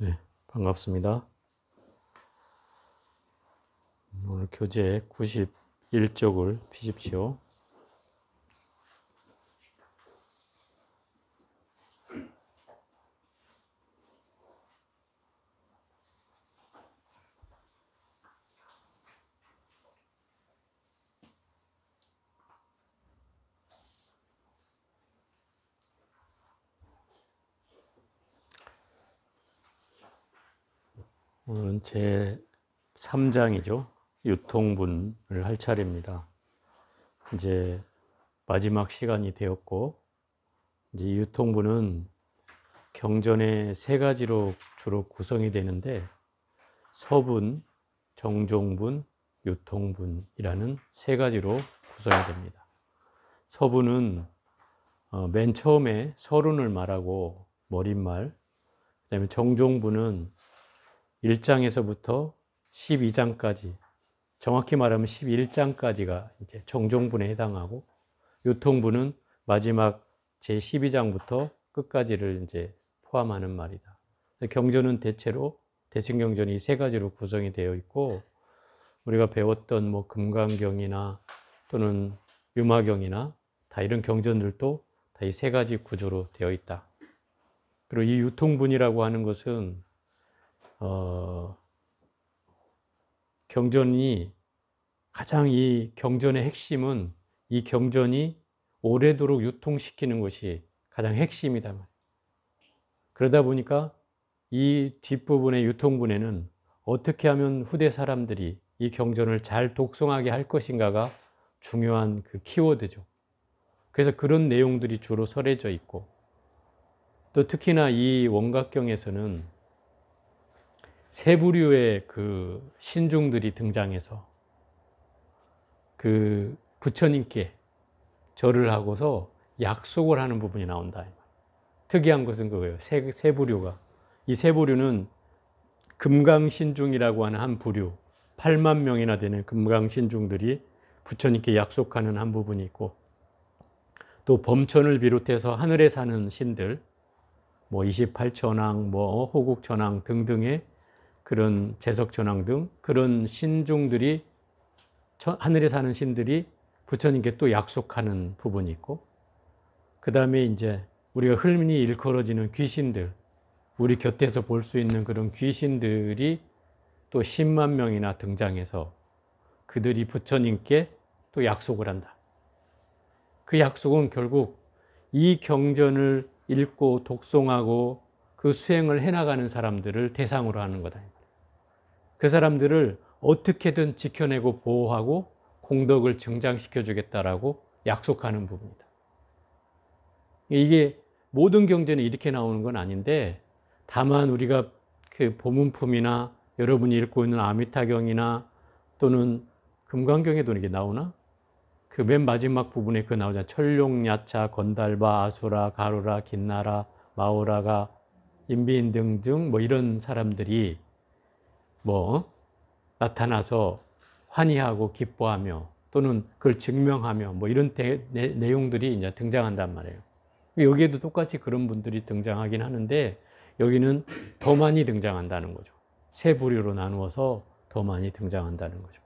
네, 반갑습니다. 오늘 교재 91쪽을 피십시오. 오늘은 제 3장이죠. 유통분을 할 차례입니다. 이제 마지막 시간이 되었고, 이제 유통분은 경전의 세 가지로 주로 구성이 되는데, 서분, 정종분, 유통분이라는 세 가지로 구성이 됩니다. 서분은 맨 처음에 서론을 말하고 머릿말, 그 다음에 정종분은 1장에서부터 12장까지, 정확히 말하면 11장까지가 이제 정종분에 해당하고, 유통분은 마지막 제 12장부터 끝까지를 이제 포함하는 말이다. 경전은 대체로 대칭경전이 세 가지로 구성이 되어 있고, 우리가 배웠던 뭐 금강경이나 또는 유마경이나 다 이런 경전들도 다 이 세 가지 구조로 되어 있다. 그리고 이 유통분이라고 하는 것은 경전이 가장 이 경전의 핵심은 이 경전이 오래도록 유통시키는 것이 가장 핵심이다. 그러다 보니까 이 뒷부분의 유통분에는 어떻게 하면 후대 사람들이 이 경전을 잘 독송하게 할 것인가가 중요한 그 키워드죠. 그래서 그런 내용들이 주로 설해져 있고, 또 특히나 이 원각경에서는 세 부류의 그 신중들이 등장해서 그 부처님께 절을 하고서 약속을 하는 부분이 나온다. 특이한 것은 그거예요. 세 부류가. 이 세 부류는 금강신중이라고 하는 한 부류, 8만 명이나 되는 금강신중들이 부처님께 약속하는 한 부분이 있고, 또 범천을 비롯해서 하늘에 사는 신들, 뭐 28천왕, 뭐 호국천왕 등등의 그런 재석천왕 등 그런 신중들이, 하늘에 사는 신들이 부처님께 또 약속하는 부분이 있고, 그 다음에 이제 우리가 흔히 일컬어지는 귀신들, 우리 곁에서 볼 수 있는 그런 귀신들이 또 10만 명이나 등장해서 그들이 부처님께 또 약속을 한다. 그 약속은 결국 이 경전을 읽고 독송하고 그 수행을 해나가는 사람들을 대상으로 하는 거다. 그 사람들을 어떻게든 지켜내고 보호하고 공덕을 증장시켜 주겠다라고 약속하는 부분이다. 이게 모든 경전에 이렇게 나오는 건 아닌데, 다만 우리가 그 보문품이나 여러분이 읽고 있는 아미타경이나 또는 금강경에도 이게 나오나? 그 맨 마지막 부분에 그 나오잖아. 철룡, 야차, 건달바, 아수라, 가루라, 긴나라, 마오라가, 인비인 등등 뭐 이런 사람들이 뭐 나타나서 환희하고 기뻐하며 또는 그걸 증명하며 뭐 이런 내용들이 이제 등장한단 말이에요. 여기에도 똑같이 그런 분들이 등장하긴 하는데, 여기는 더 많이 등장한다는 거죠. 세 부류로 나누어서 더 많이 등장한다는 거죠.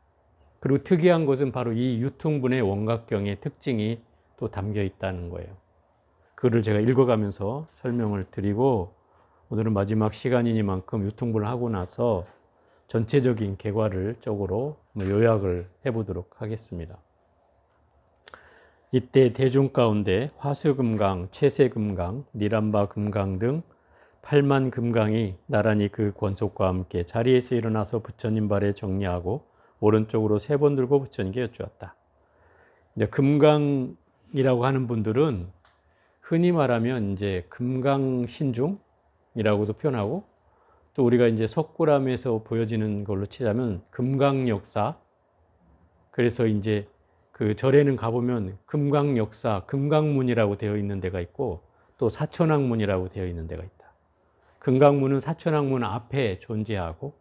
그리고 특이한 것은 바로 이 유통분의 원각경의 특징이 또 담겨 있다는 거예요. 그거를 제가 읽어가면서 설명을 드리고, 오늘은 마지막 시간이니만큼 유통분을 하고 나서 전체적인 개괄을 쪽으로 요약을 해보도록 하겠습니다. 이때 대중 가운데 화수금강, 최세금강, 니람바금강 등 8만 금강이 나란히 그 권속과 함께 자리에서 일어나서 부처님 발에 정리하고 오른쪽으로 3번 들고 부처님께 여쭈었다. 이제 금강이라고 하는 분들은 흔히 말하면 이제 금강신중이라고도 표현하고, 또 우리가 이제 석굴암에서 보여지는 걸로 치자면 금강역사. 그래서 이제 그 절에는 가보면 금강역사, 금강문이라고 되어 있는 데가 있고, 또 사천왕문이라고 되어 있는 데가 있다. 금강문은 사천왕문 앞에 존재하고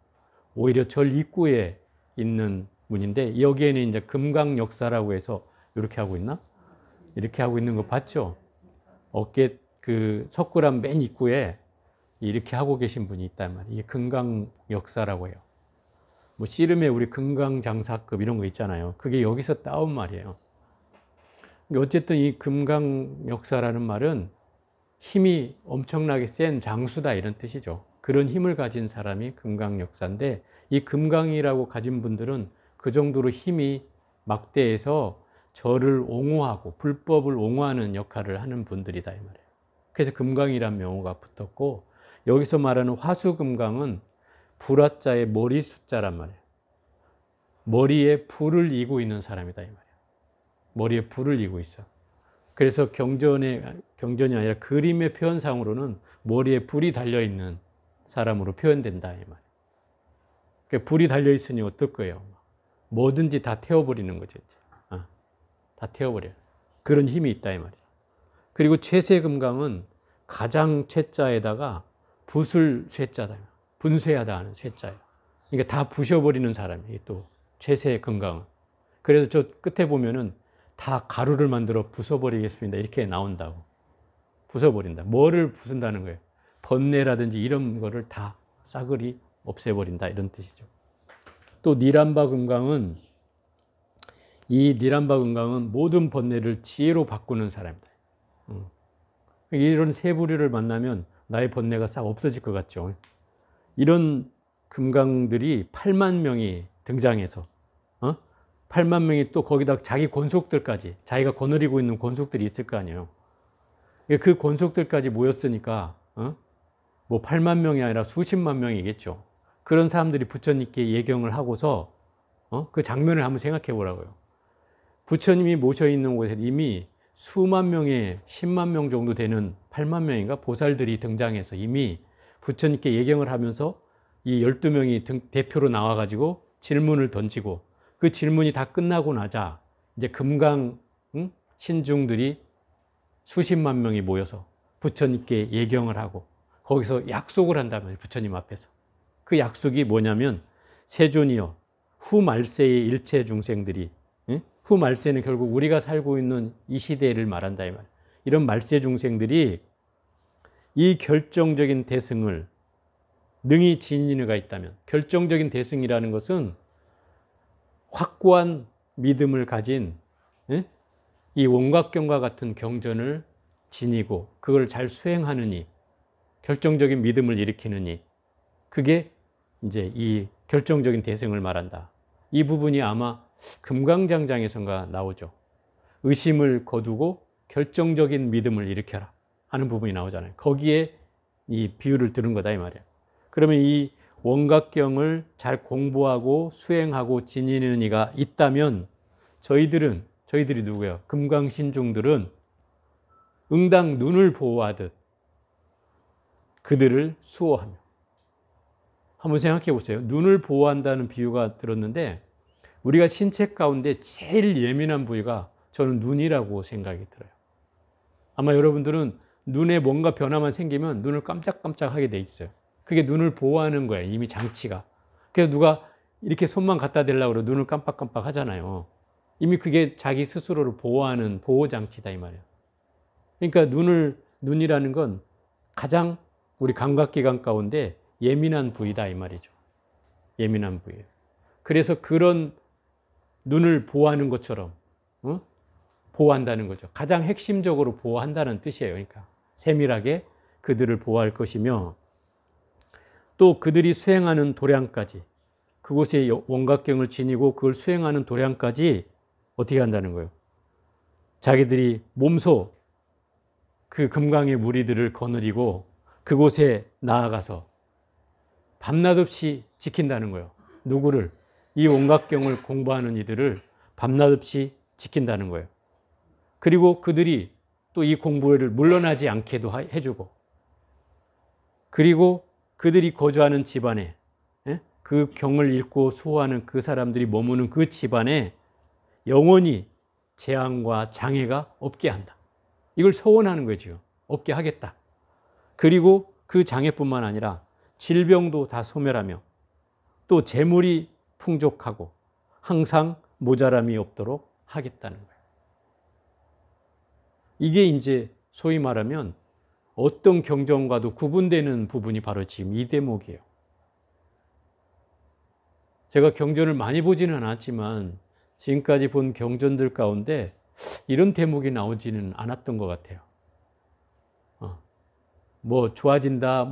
오히려 절 입구에 있는 문인데, 여기에는 이제 금강역사라고 해서 이렇게 하고 있나? 이렇게 하고 있는 거 봤죠? 어깨 그 석굴암 맨 입구에 이렇게 하고 계신 분이 있단 말이에요. 이게 금강 역사라고 해요. 뭐 씨름에 우리 금강장사급 이런 거 있잖아요. 그게 여기서 따온 말이에요. 어쨌든 이 금강 역사라는 말은 힘이 엄청나게 센 장수다 이런 뜻이죠. 그런 힘을 가진 사람이 금강 역사인데, 이 금강이라고 가진 분들은 그 정도로 힘이 막대해서 저를 옹호하고 불법을 옹호하는 역할을 하는 분들이다 이 말이에요. 그래서 금강이란 명호가 붙었고, 여기서 말하는 화수금강은 불화자의 머리 숫자란 말이에요. 머리에 불을 이고 있는 사람이다 이 말이에요. 머리에 불을 이고 있어. 그래서 경전이 아니라 그림의 표현상으로는 머리에 불이 달려있는 사람으로 표현된다 이 말이에요. 그러니까 불이 달려있으니 어떨 거예요? 뭐든지 다 태워버리는 거죠. 다 태워버려요. 그런 힘이 있다 이 말이에요. 그리고 최세금강은 가장 최자에다가 붓을 쇠자다. 분쇄하다 하는 쇠자예요. 그러니까 다 부셔버리는 사람이 또 최세금강은. 그래서 저 끝에 보면은 다 가루를 만들어 부숴버리겠습니다. 이렇게 나온다고. 부숴버린다. 뭐를 부순다는 거예요? 번뇌라든지 이런 거를 다 싸그리 없애버린다. 이런 뜻이죠. 또 니람바 금강은, 이 니람바 금강은 모든 번뇌를 지혜로 바꾸는 사람이다. 이런 세 부류를 만나면 나의 번뇌가 싹 없어질 것 같죠. 이런 금강들이 8만 명이 등장해서 8만 명이 또 거기다 자기 권속들까지, 자기가 거느리고 있는 권속들이 있을 거 아니에요. 그 권속들까지 모였으니까 뭐 8만 명이 아니라 수십만 명이겠죠. 그런 사람들이 부처님께 예경을 하고서 그 장면을 한번 생각해 보라고요. 부처님이 모셔 있는 곳에 이미 수만 명의 10만 명 정도 되는 8만 명인가 보살들이 등장해서 이미 부처님께 예경을 하면서 이 12명이 대표로 나와가지고 질문을 던지고, 그 질문이 다 끝나고 나자 이제 금강 신중들이 수십만 명이 모여서 부처님께 예경을 하고 거기서 약속을 한다면 부처님 앞에서 그 약속이 뭐냐면, 세존이여 후 말세의 일체 중생들이, 후 말세는 결국 우리가 살고 있는 이 시대를 말한다 이 말. 이런 말세 중생들이 이 결정적인 대승을 능히 지니는 이가 있다면, 결정적인 대승이라는 것은 확고한 믿음을 가진 이 원각경과 같은 경전을 지니고 그걸 잘 수행하느니, 결정적인 믿음을 일으키느니, 그게 이제 이 결정적인 대승을 말한다. 이 부분이 아마 금강장장에선가 나오죠. 의심을 거두고 결정적인 믿음을 일으켜라 하는 부분이 나오잖아요. 거기에 이 비유를 들은 거다 이 말이에요. 그러면 이 원각경을 잘 공부하고 수행하고 지니는 이가 있다면, 저희들이 누구예요? 금강신중들은 응당 눈을 보호하듯 그들을 수호하며. 한번 생각해 보세요. 눈을 보호한다는 비유가 들었는데, 우리가 신체 가운데 제일 예민한 부위가 저는 눈이라고 생각이 들어요. 아마 여러분들은 눈에 뭔가 변화만 생기면 눈을 깜짝깜짝 하게 돼 있어요. 그게 눈을 보호하는 거예요. 이미 장치가. 그래서 누가 이렇게 손만 갖다 대려고 그러면 눈을 깜빡깜빡 하잖아요. 이미 그게 자기 스스로를 보호하는 보호장치다 이 말이에요. 그러니까 눈이라는 건 가장 우리 감각기관 가운데 예민한 부위다 이 말이죠. 예민한 부위예요. 그래서 그런 눈을 보호하는 것처럼 보호한다는 거죠. 가장 핵심적으로 보호한다는 뜻이에요. 그러니까 세밀하게 그들을 보호할 것이며, 또 그들이 수행하는 도량까지, 그곳에 원각경을 지니고 그걸 수행하는 도량까지 어떻게 한다는 거예요? 자기들이 몸소 그 금강의 무리들을 거느리고 그곳에 나아가서 밤낮 없이 지킨다는 거예요. 누구를? 이 원각경을 공부하는 이들을 밤낮 없이 지킨다는 거예요. 그리고 그들이 또 이 공부를 물러나지 않게도 해주고, 그리고 그들이 거주하는 집안에, 그 경을 읽고 수호하는 그 사람들이 머무는 그 집안에 영원히 재앙과 장애가 없게 한다. 이걸 소원하는 거예요. 지금 없게 하겠다. 그리고 그 장애뿐만 아니라 질병도 다 소멸하며 또 재물이 풍족하고 항상 모자람이 없도록 하겠다는 거예요. 이게 이제 소위 말하면 어떤 경전과도 구분되는 부분이 바로 지금 이 대목이에요. 제가 경전을 많이 보지는 않았지만 지금까지 본 경전들 가운데 이런 대목이 나오지는 않았던 것 같아요. 뭐 좋아진다,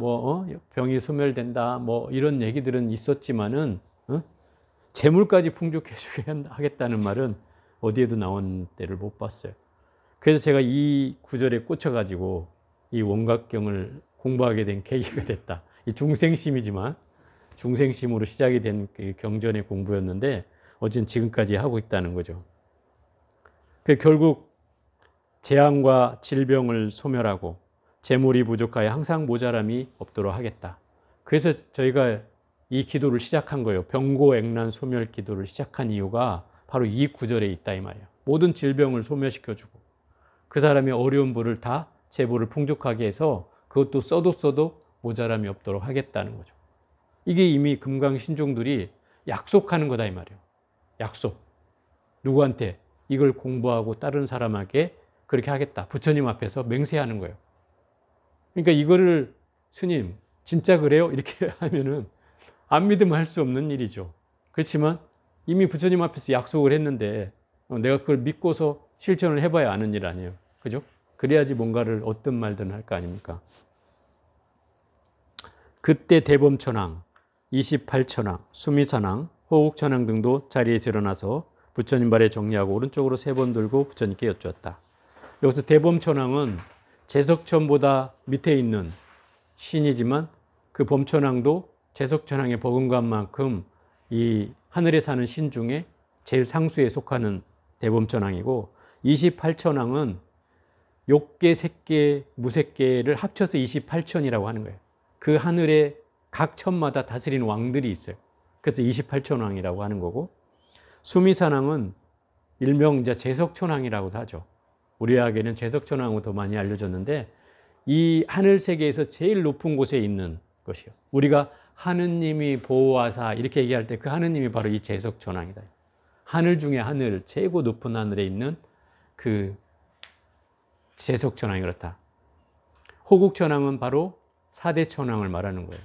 병이 소멸된다, 뭐 이런 얘기들은 있었지만은 재물까지 풍족해 주게 하겠다는 말은 어디에도 나온 때를 못 봤어요. 그래서 제가 이 구절에 꽂혀가지고 이 원각경을 공부하게 된 계기가 됐다. 이 중생심이지만 중생심으로 시작이 된 경전의 공부였는데 어쨌든 지금까지 하고 있다는 거죠. 결국 재앙과 질병을 소멸하고 재물이 부족하여 항상 모자람이 없도록 하겠다. 그래서 저희가 이 기도를 시작한 거예요. 병고액난 소멸 기도를 시작한 이유가 바로 이 구절에 있다 이 말이에요. 모든 질병을 소멸시켜주고 그 사람의 어려운 부를 다 재물을 풍족하게 해서 그것도 써도 모자람이 없도록 하겠다는 거죠. 이게 이미 금강신종들이 약속하는 거다 이 말이에요. 약속. 누구한테? 이걸 공부하고 다른 사람에게 그렇게 하겠다. 부처님 앞에서 맹세하는 거예요. 그러니까 이거를 스님 진짜 그래요? 이렇게 하면은 안 믿으면 할 수 없는 일이죠. 그렇지만 이미 부처님 앞에서 약속을 했는데 내가 그걸 믿고서 실천을 해봐야 아는 일 아니에요. 그죠? 그래야지 뭔가를 어떤 말든 할 거 아닙니까? 그때 대범천왕, 28천왕, 수미산왕, 호국천왕 등도 자리에서 일어나서 부처님 발에 정리하고 오른쪽으로 3번 들고 부처님께 여쭈었다. 여기서 대범천왕은 제석천보다 밑에 있는 신이지만 그 범천왕도 제석천왕의 버금간 만큼 이 하늘에 사는 신 중에 제일 상수에 속하는 대범천왕이고 28천왕은 욕계, 색계, 무색계를 합쳐서 28천이라고 하는 거예요. 그 하늘에 각 천마다 다스리는 왕들이 있어요. 그래서 28천왕이라고 하는 거고 수미산왕은 일명 이제 제석천왕이라고도 하죠. 우리에게는 제석천왕으로 더 많이 알려졌는데 이 하늘 세계에서 제일 높은 곳에 있는 것이요. 우리가 하느님이 보호하사 이렇게 얘기할 때 그 하느님이 바로 이 제석천왕이다. 하늘 중에 하늘, 최고 높은 하늘에 있는 그 제석천왕이 그렇다. 호국천왕은 바로 4대 천왕을 말하는 거예요.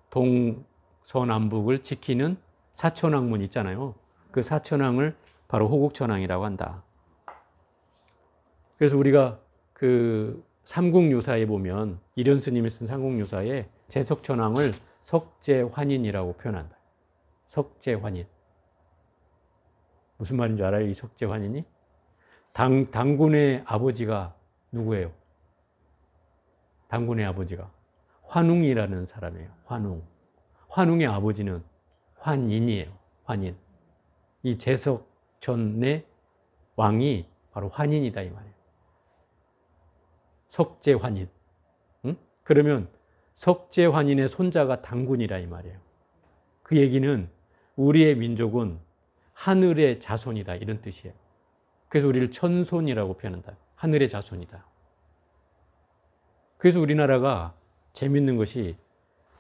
동서남북을 지키는 사천왕문 있잖아요. 그 사천왕을 바로 호국천왕이라고 한다. 그래서 우리가 그 삼국유사에 보면 이련 스님이 쓴 삼국유사에 제석천왕을 석제환인이라고 표현한다. 석제환인. 무슨 말인지 알아요? 이 석제환인이? 당군의 아버지가 누구예요? 당군의 아버지가 환웅이라는 사람이에요. 환웅. 환웅의 아버지는 환인이에요. 환인. 이 제석천의 왕이 바로 환인이다 이 말이에요. 석제환인. 응? 그러면 석제환인의 손자가 당군이라 이 말이에요. 그 얘기는 우리의 민족은 하늘의 자손이다 이런 뜻이에요. 그래서 우리를 천손이라고 표현한다. 하늘의 자손이다. 그래서 우리나라가 재밌는 것이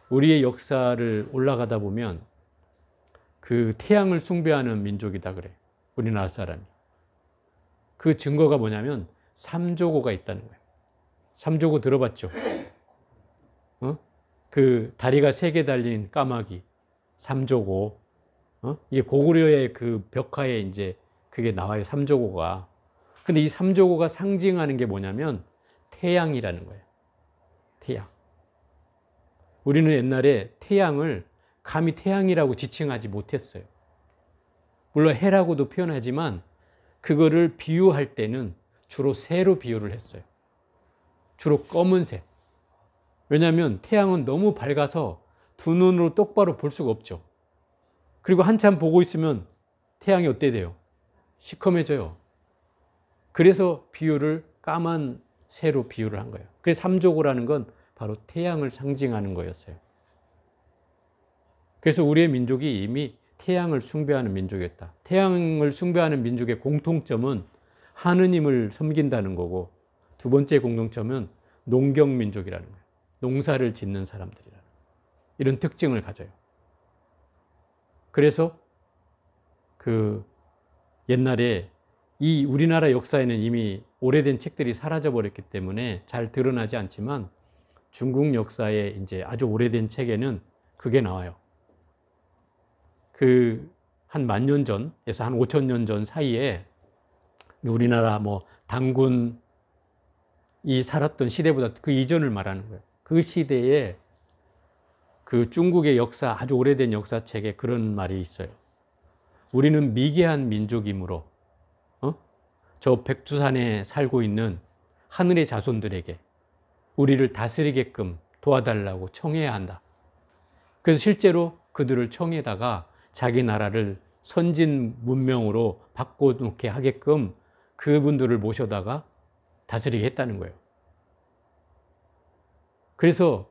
우리의 역사를 올라가다 보면 그 태양을 숭배하는 민족이다 그래. 우리나라 사람이. 그 증거가 뭐냐면 삼조고가 있다는 거예요. 삼조고 들어봤죠? 그 다리가 3개 달린 까마귀. 삼조고. 이게 고구려의 그 벽화에 이제 그게 나와요. 삼조고가. 근데 이 삼조고가 상징하는 게 뭐냐면 태양이라는 거예요. 태양. 우리는 옛날에 태양을 감히 태양이라고 지칭하지 못했어요. 물론 해라고도 표현하지만 그거를 비유할 때는 주로 새로 비유를 했어요. 주로 검은색. 왜냐하면 태양은 너무 밝아서 두 눈으로 똑바로 볼 수가 없죠. 그리고 한참 보고 있으면 태양이 어때 돼요? 시커매져요. 그래서 비유를 까만 새로 비유를 한 거예요. 그래서 삼조고라는 건 바로 태양을 상징하는 거였어요. 그래서 우리의 민족이 이미 태양을 숭배하는 민족이었다. 태양을 숭배하는 민족의 공통점은 하느님을 섬긴다는 거고 두 번째 공통점은 농경민족이라는 거예요. 농사를 짓는 사람들이라는 거예요. 이런 특징을 가져요. 그래서 그 옛날에 이 우리나라 역사에는 이미 오래된 책들이 사라져 버렸기 때문에 잘 드러나지 않지만 중국 역사에 이제 아주 오래된 책에는 그게 나와요. 그 한 10,000년 전에서 한 5,000년 전 사이에 우리나라 뭐 당군이 살았던 시대보다 그 이전을 말하는 거예요. 그 시대에 그 중국의 역사, 아주 오래된 역사책에 그런 말이 있어요. 우리는 미개한 민족이므로 저 백두산에 살고 있는 하늘의 자손들에게 우리를 다스리게끔 도와달라고 청해야 한다. 그래서 실제로 그들을 청해다가 자기 나라를 선진 문명으로 바꿔놓게 하게끔 그분들을 모셔다가 다스리게 했다는 거예요. 그래서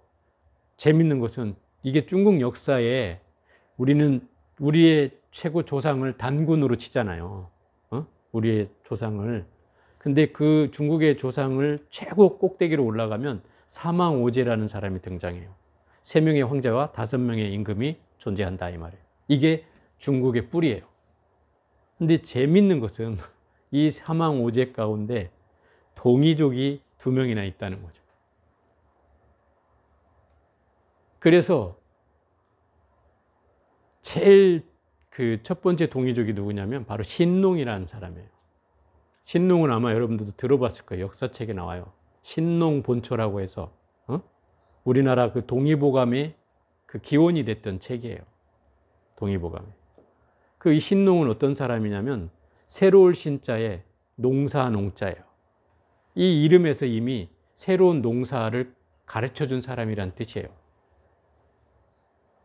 재밌는 것은 이게 중국 역사에 우리는 우리의 최고 조상을 단군으로 치잖아요. 우리의 조상을. 근데 그 중국의 조상을 최고 꼭대기로 올라가면 사망오제라는 사람이 등장해요. 3명의 황제와 5명의 임금이 존재한다 이 말이에요. 이게 중국의 뿌리예요. 근데 재밌는 것은 이 사망오제 가운데 동이족이 2명이나 있다는 거죠. 그래서 제일 그 첫 번째 동이족이 누구냐면 바로 신농이라는 사람이에요. 신농은 아마 여러분들도 들어봤을 거예요. 역사책에 나와요. 신농본초라고 해서 우리나라 그 동의보감의 그 기원이 됐던 책이에요. 동의보감에. 그 이 신농은 어떤 사람이냐면 새로울 신자에 농사 농자예요. 이 이름에서 이미 새로운 농사를 가르쳐 준 사람이란 뜻이에요.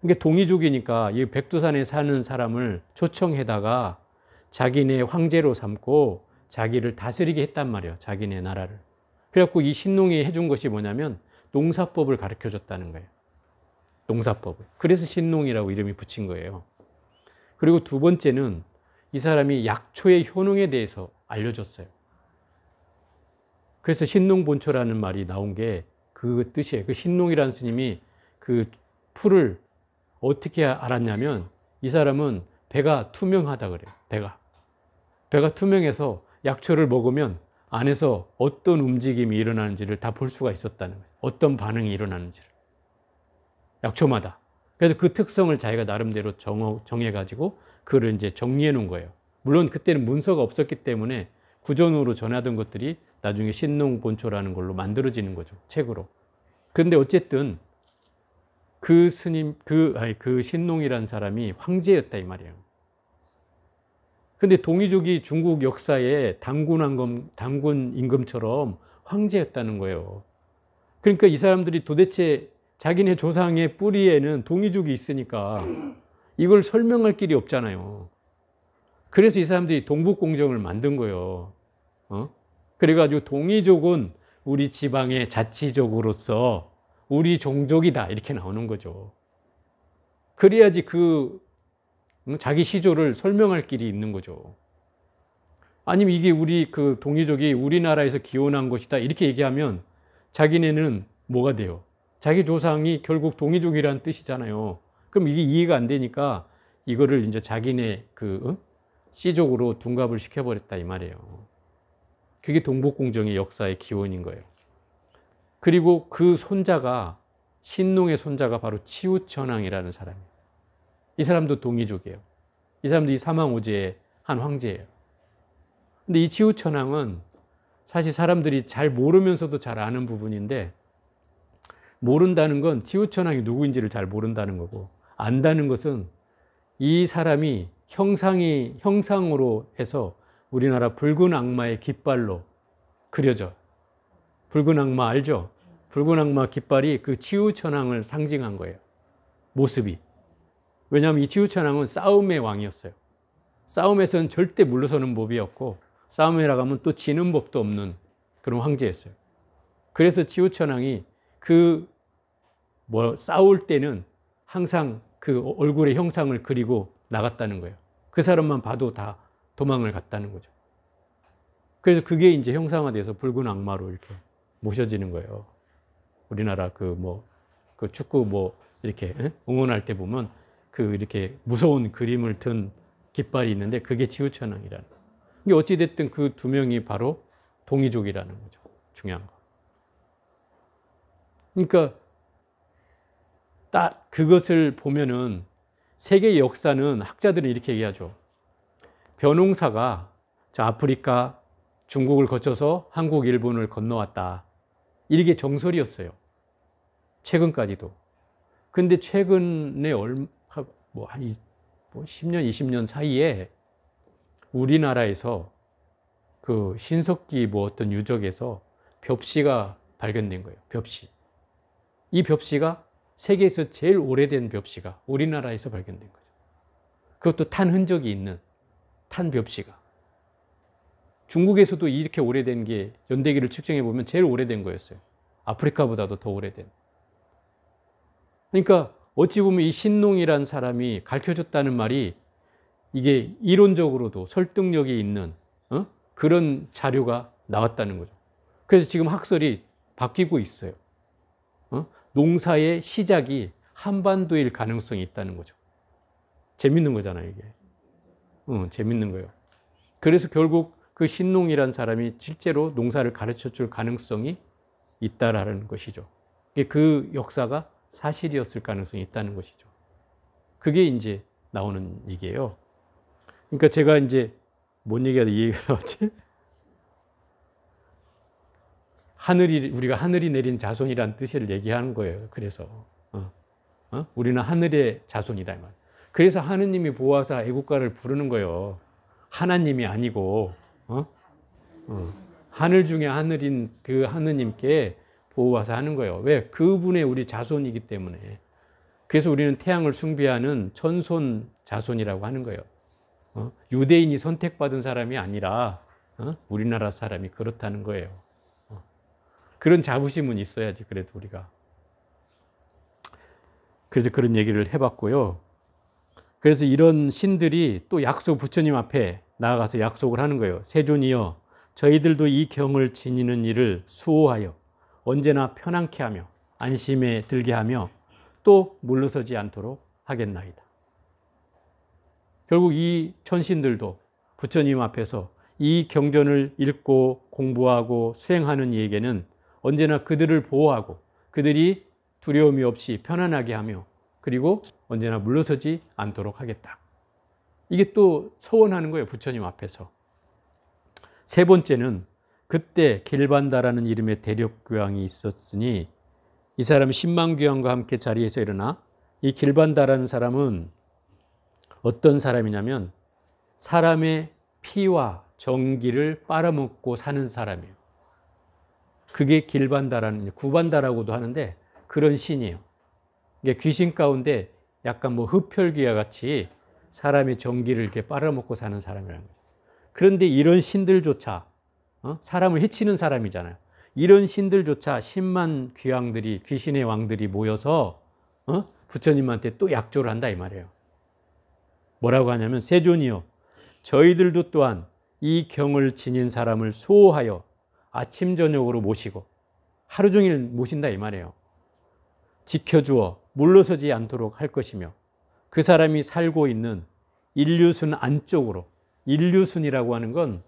그러니까 동이족이니까 이 백두산에 사는 사람을 초청해다가 자기네 황제로 삼고 자기를 다스리게 했단 말이에요. 자기네 나라를. 그래갖고 이 신농이 해준 것이 뭐냐면 농사법을 가르쳐 줬다는 거예요. 농사법을. 그래서 신농이라고 이름이 붙인 거예요. 그리고 두 번째는 이 사람이 약초의 효능에 대해서 알려줬어요. 그래서 신농본초라는 말이 나온 게 그 뜻이에요. 그 신농이라는 스님이 그 풀을 어떻게 알았냐면 이 사람은 배가 투명하다 그래요. 배가 투명해서 약초를 먹으면 안에서 어떤 움직임이 일어나는지를 다 볼 수가 있었다는 거예요. 어떤 반응이 일어나는지를. 약초마다. 그래서 그 특성을 자기가 나름대로 정해가지고 그걸 이제 정리해 놓은 거예요. 물론 그때는 문서가 없었기 때문에 구전으로 전하던 것들이 나중에 신농본초라는 걸로 만들어지는 거죠. 책으로. 그런데 어쨌든 그 스님, 그 신농이라는 사람이 황제였다 이 말이에요. 근데 동이족이 중국 역사에 당군 임금처럼 황제였다는 거예요. 그러니까 이 사람들이 도대체 자기네 조상의 뿌리에는 동이족이 있으니까 이걸 설명할 길이 없잖아요. 그래서 이 사람들이 동북공정을 만든 거예요. 그래가지고 동이족은 우리 지방의 자치족으로서 우리 종족이다 이렇게 나오는 거죠. 그래야지 그 자기 시조를 설명할 길이 있는 거죠. 아니면 이게 우리 그 동이족이 우리나라에서 기원한 것이다 이렇게 얘기하면 자기네는 뭐가 돼요? 자기 조상이 결국 동이족이라는 뜻이잖아요. 그럼 이게 이해가 안 되니까 이거를 이제 자기네 그 씨족으로 둔갑을 시켜버렸다 이 말이에요. 그게 동북공정의 역사의 기원인 거예요. 그리고 그 손자가 신농의 손자가 바로 치우천왕이라는 사람이에요. 이 사람도 동이족이에요. 이 사람도 이 사망오제의 한 황제예요. 근데 이 치우천왕은 사실 사람들이 잘 모르면서도 잘 아는 부분인데 모른다는 건 치우천왕이 누구인지를 잘 모른다는 거고 안다는 것은 이 사람이 형상으로 해서 우리나라 붉은 악마의 깃발로 그려져. 붉은 악마 알죠? 붉은 악마 깃발이 그 치우천왕을 상징한 거예요. 모습이. 왜냐하면 이 치우천왕은 싸움의 왕이었어요. 싸움에서는 절대 물러서는 법이 없고 싸움에 나가면 또 지는 법도 없는 그런 황제였어요. 그래서 치우천왕이 싸울 때는 항상 그 얼굴의 형상을 그리고 나갔다는 거예요. 그 사람만 봐도 다 도망을 갔다는 거죠. 그래서 그게 이제 형상화돼서 붉은 악마로 이렇게 모셔지는 거예요. 우리나라 그 축구 이렇게 응원할 때 보면 이렇게 무서운 그림을 든 깃발이 있는데 그게 치우천왕이라는. 이게 어찌됐든 그 두 명이 바로 동이족이라는 거죠. 중요한 거. 그러니까 딱 그것을 보면은 세계 역사는 학자들은 이렇게 얘기하죠. 벼농사가 아프리카, 중국을 거쳐서 한국, 일본을 건너왔다. 이게 정설이었어요. 최근까지도. 근데 최근에 한 10년, 20년 사이에 우리나라에서 그 신석기 어떤 유적에서 벽시가 발견된 거예요. 벽시. 이 벽시가 세계에서 제일 오래된 벽시가 우리나라에서 발견된 거죠. 그것도 탄 흔적이 있는 탄 벽시가. 중국에서도 이렇게 오래된 게 연대기를 측정해 보면 제일 오래된 거였어요. 아프리카보다도 더 오래된. 그러니까 어찌 보면 이 신농이란 사람이 가르쳐줬다는 말이 이게 이론적으로도 설득력이 있는 그런 자료가 나왔다는 거죠. 그래서 지금 학설이 바뀌고 있어요. 농사의 시작이 한반도일 가능성이 있다는 거죠. 재밌는 거잖아요, 이게. 재밌는 거예요. 그래서 결국 그 신농이란 사람이 실제로 농사를 가르쳐 줄 가능성이 있다라는 것이죠. 그 역사가 사실이었을 가능성이 있다는 것이죠. 그게 이제 나오는 얘기예요. 그러니까 제가 이제 뭔 얘기하다 이 얘기가 나왔지? 우리가 하늘이 내린 자손이란 뜻을 얘기하는 거예요. 그래서 우리는 하늘의 자손이다. 그래서 하느님이 보호하사 애국가를 부르는 거예요. 하나님이 아니고 하늘 중에 하늘인 그 하느님께 보호하사 하는 거예요. 왜? 그분의 우리 자손이기 때문에. 그래서 우리는 태양을 숭배하는 천손 자손이라고 하는 거예요. 유대인이 선택받은 사람이 아니라 우리나라 사람이 그렇다는 거예요. 그런 자부심은 있어야지 그래도 우리가. 그래서 그런 얘기를 해봤고요. 그래서 이런 신들이 또 부처님 앞에 나아가서 약속을 하는 거예요. 세존이여, 저희들도 이 경을 지니는 일을 수호하여 언제나 편안케 하며 안심에 들게 하며 또 물러서지 않도록 하겠나이다. 결국 이 천신들도 부처님 앞에서 이 경전을 읽고 공부하고 수행하는 이에게는 언제나 그들을 보호하고 그들이 두려움이 없이 편안하게 하며 그리고 언제나 물러서지 않도록 하겠다. 이게 또 서원하는 거예요. 부처님 앞에서. 세 번째는 그때 길반다라는 이름의 대력교황이 있었으니 이 사람은 신망교황과 함께 자리에서 일어나 이 길반다라는 사람은 어떤 사람이냐면 사람의 피와 정기를 빨아먹고 사는 사람이에요. 그게 길반다라는, 구반다라고도 하는데 그런 신이에요. 이게 귀신 가운데 약간 흡혈귀와 같이 사람의 정기를 이렇게 빨아먹고 사는 사람이라는 거죠. 그런데 이런 신들조차 사람을 해치는 사람이잖아요. 이런 신들조차 10만 귀왕들이, 귀신의 왕들이 모여서 부처님한테 또 약조를 한다 이 말이에요. 뭐라고 하냐면 세존이여, 저희들도 또한 이 경을 지닌 사람을 수호하여 아침 저녁으로 모시고 하루 종일 모신다 이 말이에요. 지켜주어 물러서지 않도록 할 것이며 그 사람이 살고 있는 인류순 안쪽으로, 인류순이라고 하는 건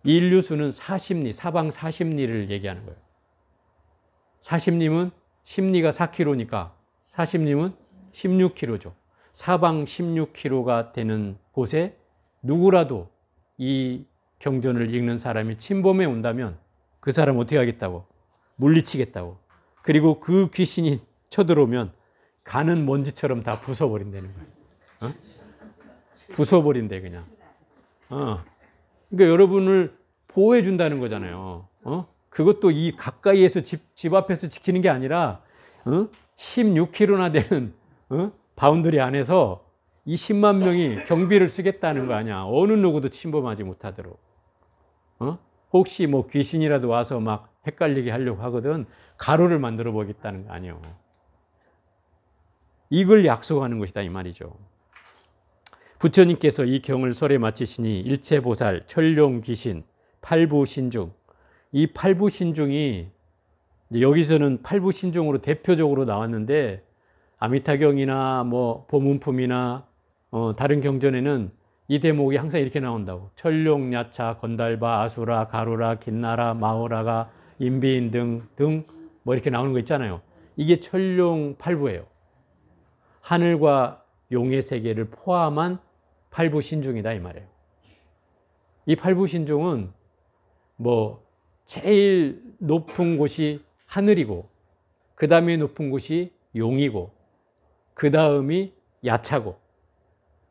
인류순은 40리, 사방 40리를 얘기하는 거예요. 40리면 심리가 4km니까 40리면 16km죠. 사방 16km가 되는 곳에 누구라도 이 경전을 읽는 사람이 침범해 온다면 그 사람 어떻게 하겠다고? 물리치겠다고. 그리고 그 귀신이 쳐들어오면 가는 먼지처럼 다 부숴버린다는 거예요. 부숴버린대 그냥. 그러니까 여러분을 보호해 준다는 거잖아요. 그것도 이 가까이에서 집 앞에서 지키는 게 아니라 16km나 되는 바운더리 안에서 이 10만 명이 경비를 쓰겠다는 거 아니야. 어느 누구도 침범하지 못하도록. 혹시 귀신이라도 와서 막 헷갈리게 하려고 하거든 가루를 만들어 보겠다는 거 아니에요. 이걸 약속하는 것이다 이 말이죠. 부처님께서 이 경을 설에 마치시니 일체보살, 천룡, 귀신, 팔부신중, 이 팔부신중이 여기서는 팔부신중으로 대표적으로 나왔는데 아미타경이나 보문품이나 다른 경전에는 이 대목이 항상 이렇게 나온다고. 천룡, 야차, 건달바, 아수라, 가루라, 긴나라, 마오라가, 인비인 등 뭐 이렇게 나오는 거 있잖아요. 이게 천룡 팔부예요. 하늘과 용의 세계를 포함한 팔부 신중이다 이 말이에요. 이 팔부 신중은 뭐 제일 높은 곳이 하늘이고 그 다음에 높은 곳이 용이고 그 다음이 야차고,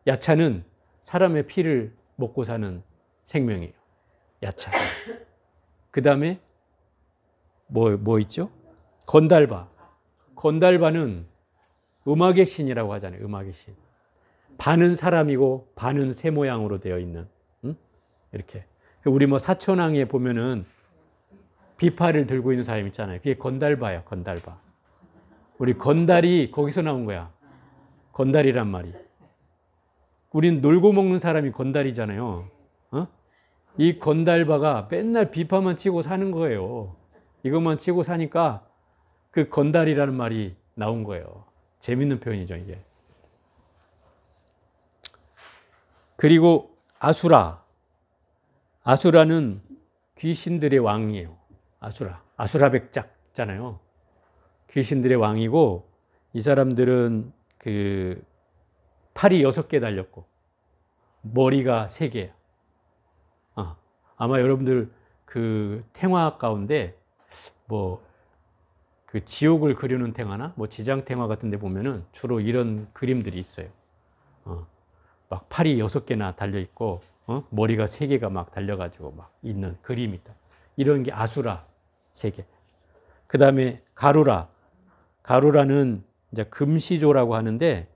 야차는 사람의 피를 먹고 사는 생명이에요. 야차. 그 다음에 뭐 있죠? 건달바. 건달바는 음악의 신이라고 하잖아요. 음악의 신. 반은 사람이고 반은 새 모양으로 되어 있는, 이렇게. 우리 뭐 사천왕에 보면은 비파를 들고 있는 사람 있잖아요. 그게 건달바예요. 건달바. 우리 건달이 거기서 나온 거야. 건달이란 말이. 우린 놀고 먹는 사람이 건달이잖아요. 이 건달바가 맨날 비파만 치고 사는 거예요. 이것만 치고 사니까 그 건달이라는 말이 나온 거예요. 재밌는 표현이죠, 이게. 그리고 아수라. 아수라는 귀신들의 왕이에요. 아수라. 아수라 백작잖아요. 귀신들의 왕이고, 이 사람들은 그 팔이 6개 달렸고 머리가 3개야. 아마 여러분들 그 탱화 가운데 뭐 그 지옥을 그리는 탱화나 뭐 지장 탱화 같은 데 보면은 주로 이런 그림들이 있어요. 막 팔이 6개나 달려 있고 머리가 3개가 막 달려 가지고 막 있는 그림이 있다. 이런 게 아수라 3개. 그다음에 가루라. 가루라는 이제 금시조라고 하는데,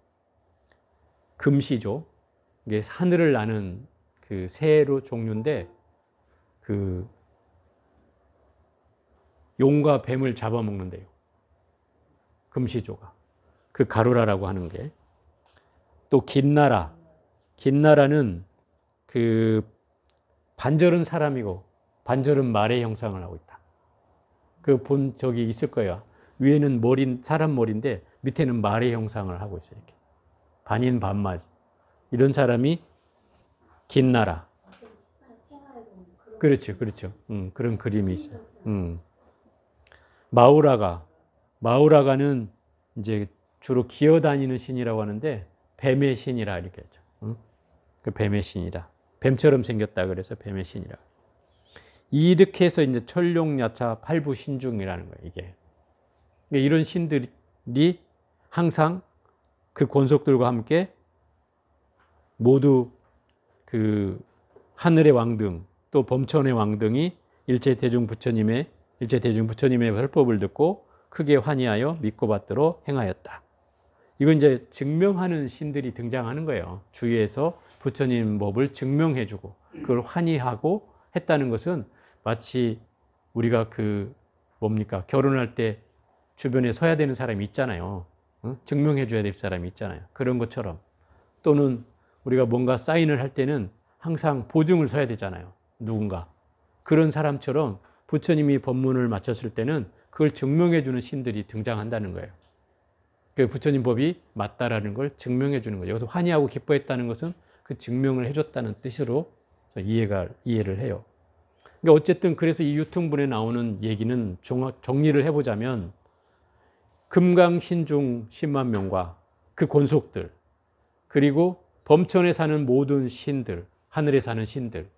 금시조, 이게 하늘을 나는 그 새로 종류인데, 그 용과 뱀을 잡아먹는데요. 금시조가. 그 가루라라고 하는 게. 또 긴나라. 긴나라는 그 반절은 사람이고 반절은 말의 형상을 하고 있다. 그 저기 있을 거예요. 위에는 사람 머리인데 밑에는 말의 형상을 하고 있어요. 이렇게. 반인 반말. 이런 사람이 긴나라. 그렇죠, 그렇죠. 그런 그림이 있어요. 마우라가는 이제 주로 기어다니는 신이라고 하는데 뱀의 신이라 이렇게 하죠. 그 뱀의 신이라. 뱀처럼 생겼다 그래서 뱀의 신이라. 이렇게 해서 이제 천룡야차 팔부신중이라는 거예요, 이게. 그러니까 이런 신들이 항상 그 권속들과 함께 모두 그 하늘의 왕등 또 범천의 왕등이 일체대중 부처님의 설법을 듣고 크게 환희하여 믿고 받도록 행하였다. 이건 이제 증명하는 신들이 등장하는 거예요. 주위에서 부처님 법을 증명해주고 그걸 환희하고 했다는 것은 마치 우리가 그 뭡니까? 결혼할 때 주변에 서야 되는 사람이 있잖아요. 증명해줘야 될 사람이 있잖아요. 그런 것처럼. 또는 우리가 뭔가 사인을 할 때는 항상 보증을 서야 되잖아요. 누군가. 그런 사람처럼 부처님이 법문을 마쳤을 때는 그걸 증명해주는 신들이 등장한다는 거예요. 그 부처님 법이 맞다라는 걸 증명해주는 거예요. 여기서 환희하고 기뻐했다는 것은 그 증명을 해줬다는 뜻으로 이해를 해요. 그러니까 어쨌든 그래서 이 유통분에 나오는 얘기는 정리를 해보자면 금강신중 10만 명과 그 권속들, 그리고 범천에 사는 모든 신들, 하늘에 사는 신들,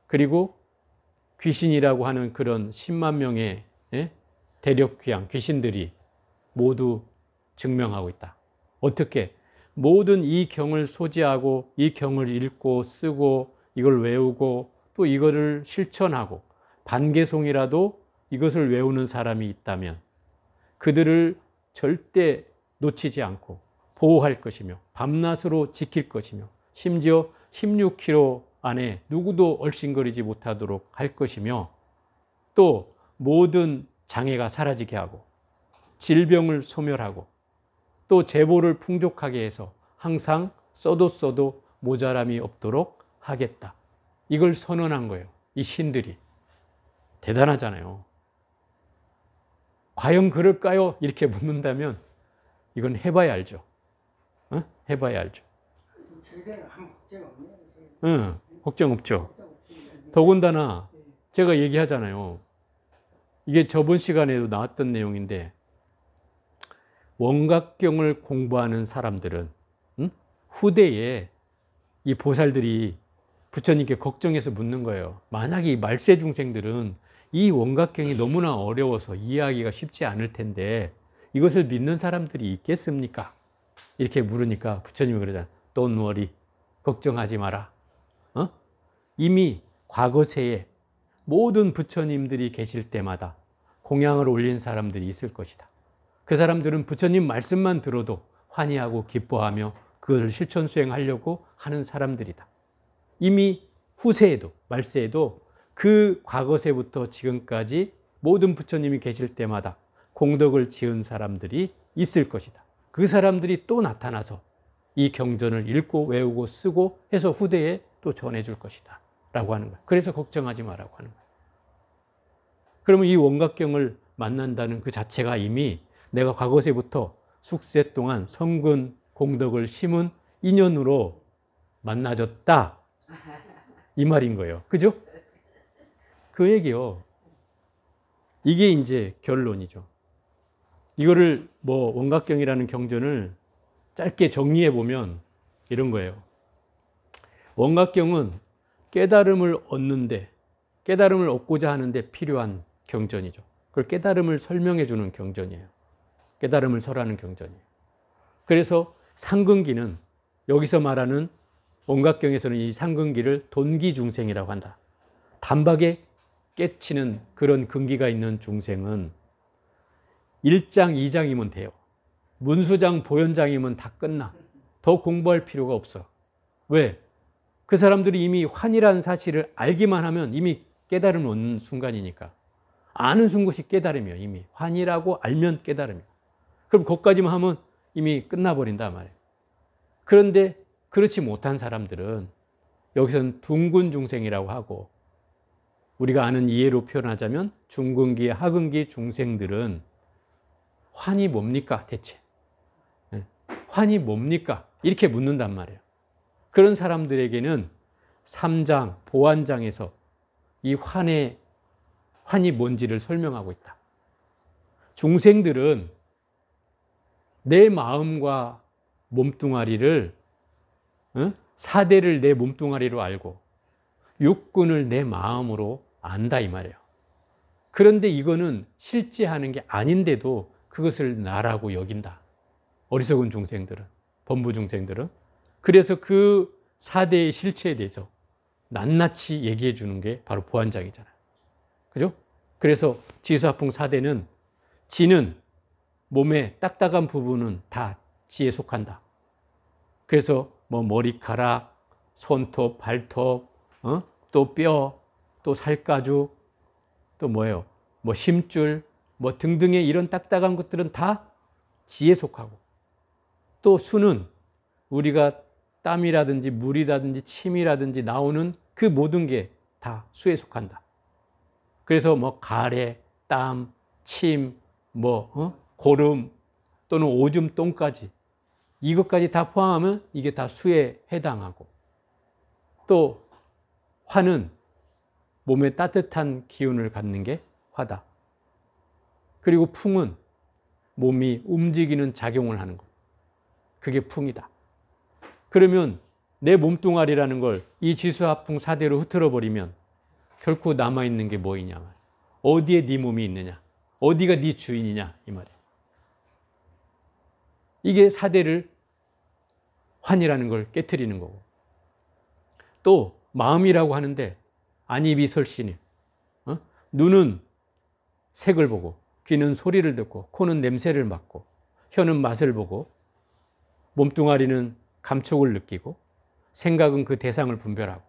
그리고 귀신이라고 하는 그런 10만 명의 대력귀양 귀신들이 모두 증명하고 있다. 어떻게? 모든 이 경을 소지하고 이 경을 읽고 쓰고 이걸 외우고 또 이거를 실천하고 반개송이라도 이것을 외우는 사람이 있다면 그들을 절대 놓치지 않고 보호할 것이며 밤낮으로 지킬 것이며 심지어 16km 안에 누구도 얼씬거리지 못하도록 할 것이며 또 모든 장애가 사라지게 하고 질병을 소멸하고 또 재보를 풍족하게 해서 항상 써도 모자람이 없도록 하겠다. 이걸 선언한 거예요. 이 신들이. 대단하잖아요. 과연 그럴까요? 이렇게 묻는다면 이건 해봐야 알죠. 해봐야 알죠. 제대로 한 문제가 없네요. 응, 걱정 없죠. 더군다나 제가 얘기하잖아요. 이게 저번 시간에도 나왔던 내용인데 원각경을 공부하는 사람들은 후대에 이 보살들이 부처님께 걱정해서 묻는 거예요. 만약에 이 말세 중생들은 이 원각경이 너무나 어려워서 이해하기가 쉽지 않을 텐데 이것을 믿는 사람들이 있겠습니까? 이렇게 물으니까 부처님이 그러잖아요. Don't worry. 걱정하지 마라. 이미 과거세에 모든 부처님들이 계실 때마다 공양을 올린 사람들이 있을 것이다. 그 사람들은 부처님 말씀만 들어도 환희하고 기뻐하며 그것을 실천 수행하려고 하는 사람들이다. 이미 후세에도 말세에도 그 과거세부터 지금까지 모든 부처님이 계실 때마다 공덕을 지은 사람들이 있을 것이다. 그 사람들이 또 나타나서 이 경전을 읽고 외우고 쓰고 해서 후대에 또 전해줄 것이다 라고 하는 거예요. 그래서 걱정하지 마라고 하는 거예요. 그러면 이 원각경을 만난다는 그 자체가 이미 내가 과거세부터 숙세 동안 성근 공덕을 심은 인연으로 만나졌다 이 말인 거예요. 그죠? 그 얘기요. 이게 이제 결론이죠. 이거를 뭐 원각경이라는 경전을 짧게 정리해 보면 이런 거예요. 원각경은 깨달음을 얻는데, 깨달음을 얻고자 하는데 필요한 경전이죠. 그걸 깨달음을 설명해 주는 경전이에요. 깨달음을 설하는 경전이에요. 그래서 상근기는 여기서 말하는 원각경에서는 이 상근기를 돈기중생이라고 한다. 단박에 깨치는 그런 근기가 있는 중생은 1장, 2장이면 돼요. 문수장, 보현장이면 다 끝나. 더 공부할 필요가 없어. 왜? 그 사람들이 이미 환이라는 사실을 알기만 하면 이미 깨달음을 얻는 순간이니까. 아는 순간이 깨달음이에요. 이미 환이라고 알면 깨달음이에요. 그럼 거기까지만 하면 이미 끝나버린단 말이에요. 그런데 그렇지 못한 사람들은 여기서는 둥근 중생이라고 하고 우리가 아는 이해로 표현하자면 중근기, 하근기 중생들은 환이 뭡니까 대체? 환이 뭡니까? 이렇게 묻는단 말이에요. 그런 사람들에게는 3장, 보안장에서 이 환이 뭔지를 설명하고 있다. 중생들은 내 마음과 몸뚱아리를 사대를 내 몸뚱아리로 알고 육군을 내 마음으로 안다 이 말이에요. 그런데 이거는 실제하는 게 아닌데도 그것을 나라고 여긴다. 어리석은 중생들은, 범부 중생들은. 그래서 그 사대의 실체에 대해서 낱낱이 얘기해 주는 게 바로 보안장이잖아요. 그죠? 그래서 지수화풍 사대는 지는 몸의 딱딱한 부분은 다 지에 속한다. 그래서 뭐 머리카락, 손톱, 발톱, 또 뼈, 또 살가죽, 또 뭐예요? 뭐 심줄, 뭐 등등의 이런 딱딱한 것들은 다 지에 속하고 또 수는 우리가 땀이라든지 물이라든지 침이라든지 나오는 그 모든 게 다 수에 속한다. 그래서 뭐 가래, 땀, 침, 고름 또는 오줌, 똥까지 이것까지 다 포함하면 이게 다 수에 해당하고 또 화는 몸에 따뜻한 기운을 갖는 게 화다. 그리고 풍은 몸이 움직이는 작용을 하는 것. 그게 풍이다. 그러면 내 몸뚱아리라는 걸 이 지수화풍 사대로 흐트러 버리면 결코 남아있는 게 뭐이냐. 어디에 네 몸이 있느냐. 어디가 네 주인이냐 이 말이에요. 이게 사대를 환이라는 걸 깨트리는 거고 또 마음이라고 하는데 안입이 설신이 눈은 색을 보고 귀는 소리를 듣고 코는 냄새를 맡고 혀는 맛을 보고 몸뚱아리는 감촉을 느끼고 생각은 그 대상을 분별하고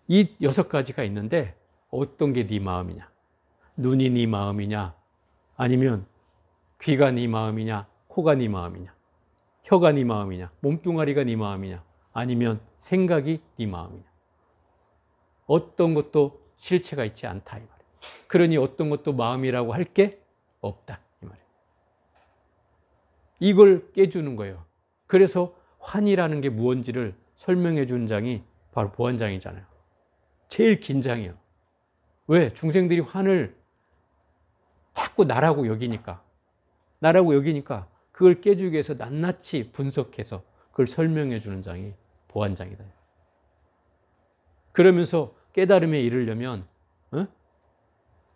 이 6가지가 있는데 어떤 게 네 마음이냐? 눈이 네 마음이냐? 아니면 귀가 네 마음이냐? 코가 네 마음이냐? 혀가 네 마음이냐? 몸뚱아리가 네 마음이냐? 아니면 생각이 네 마음이냐? 어떤 것도 실체가 있지 않다 이 말이에요. 그러니 어떤 것도 마음이라고 할 게 없다 이 말이에요. 이걸 깨주는 거예요. 그래서 환이라는 게 무엇인지를 설명해 주는 장이 바로 보안장이잖아요. 제일 긴장해요. 왜? 중생들이 환을 자꾸 나라고 여기니까. 나라고 여기니까 그걸 깨주기 위해서 낱낱이 분석해서 그걸 설명해 주는 장이 보안장이다. 그러면서 깨달음에 이르려면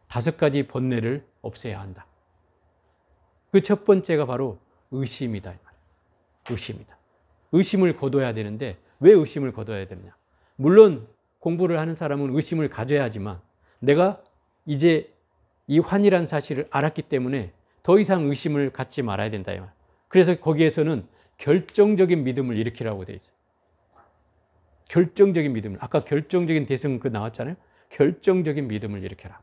5가지 번뇌를 없애야 한다. 그 첫 번째가 바로 의심이다. 의심이다. 의심을 거둬야 되는데 왜 의심을 거둬야 되느냐? 물론 공부를 하는 사람은 의심을 가져야 하지만 내가 이제 이 환이란 사실을 알았기 때문에 더 이상 의심을 갖지 말아야 된다. 그래서 거기에서는 결정적인 믿음을 일으키라고 되어 있어요. 결정적인 믿음을. 아까 결정적인 대승 그 나왔잖아요. 결정적인 믿음을 일으켜라.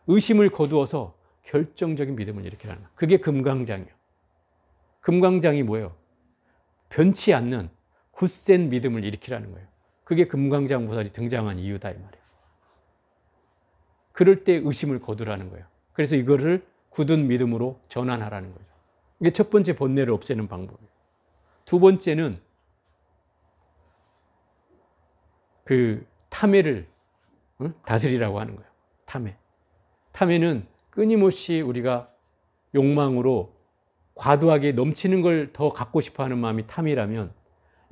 의심을 거두어서 결정적인 믿음을 일으키라는 거예요. 그게 금강장이에요. 금강장이 뭐예요? 변치 않는 굳센 믿음을 일으키라는 거예요. 그게 금강장 보살이 등장한 이유다 이 말이에요. 그럴 때 의심을 거두라는 거예요. 그래서 이거를 굳은 믿음으로 전환하라는 거죠. 이게 첫 번째 번뇌를 없애는 방법이에요. 두 번째는 그 탐해를 다스리라고 하는 거예요. 탐해. 탐해는 끊임없이 우리가 욕망으로 과도하게 넘치는 걸 더 갖고 싶어 하는 마음이 탐이라면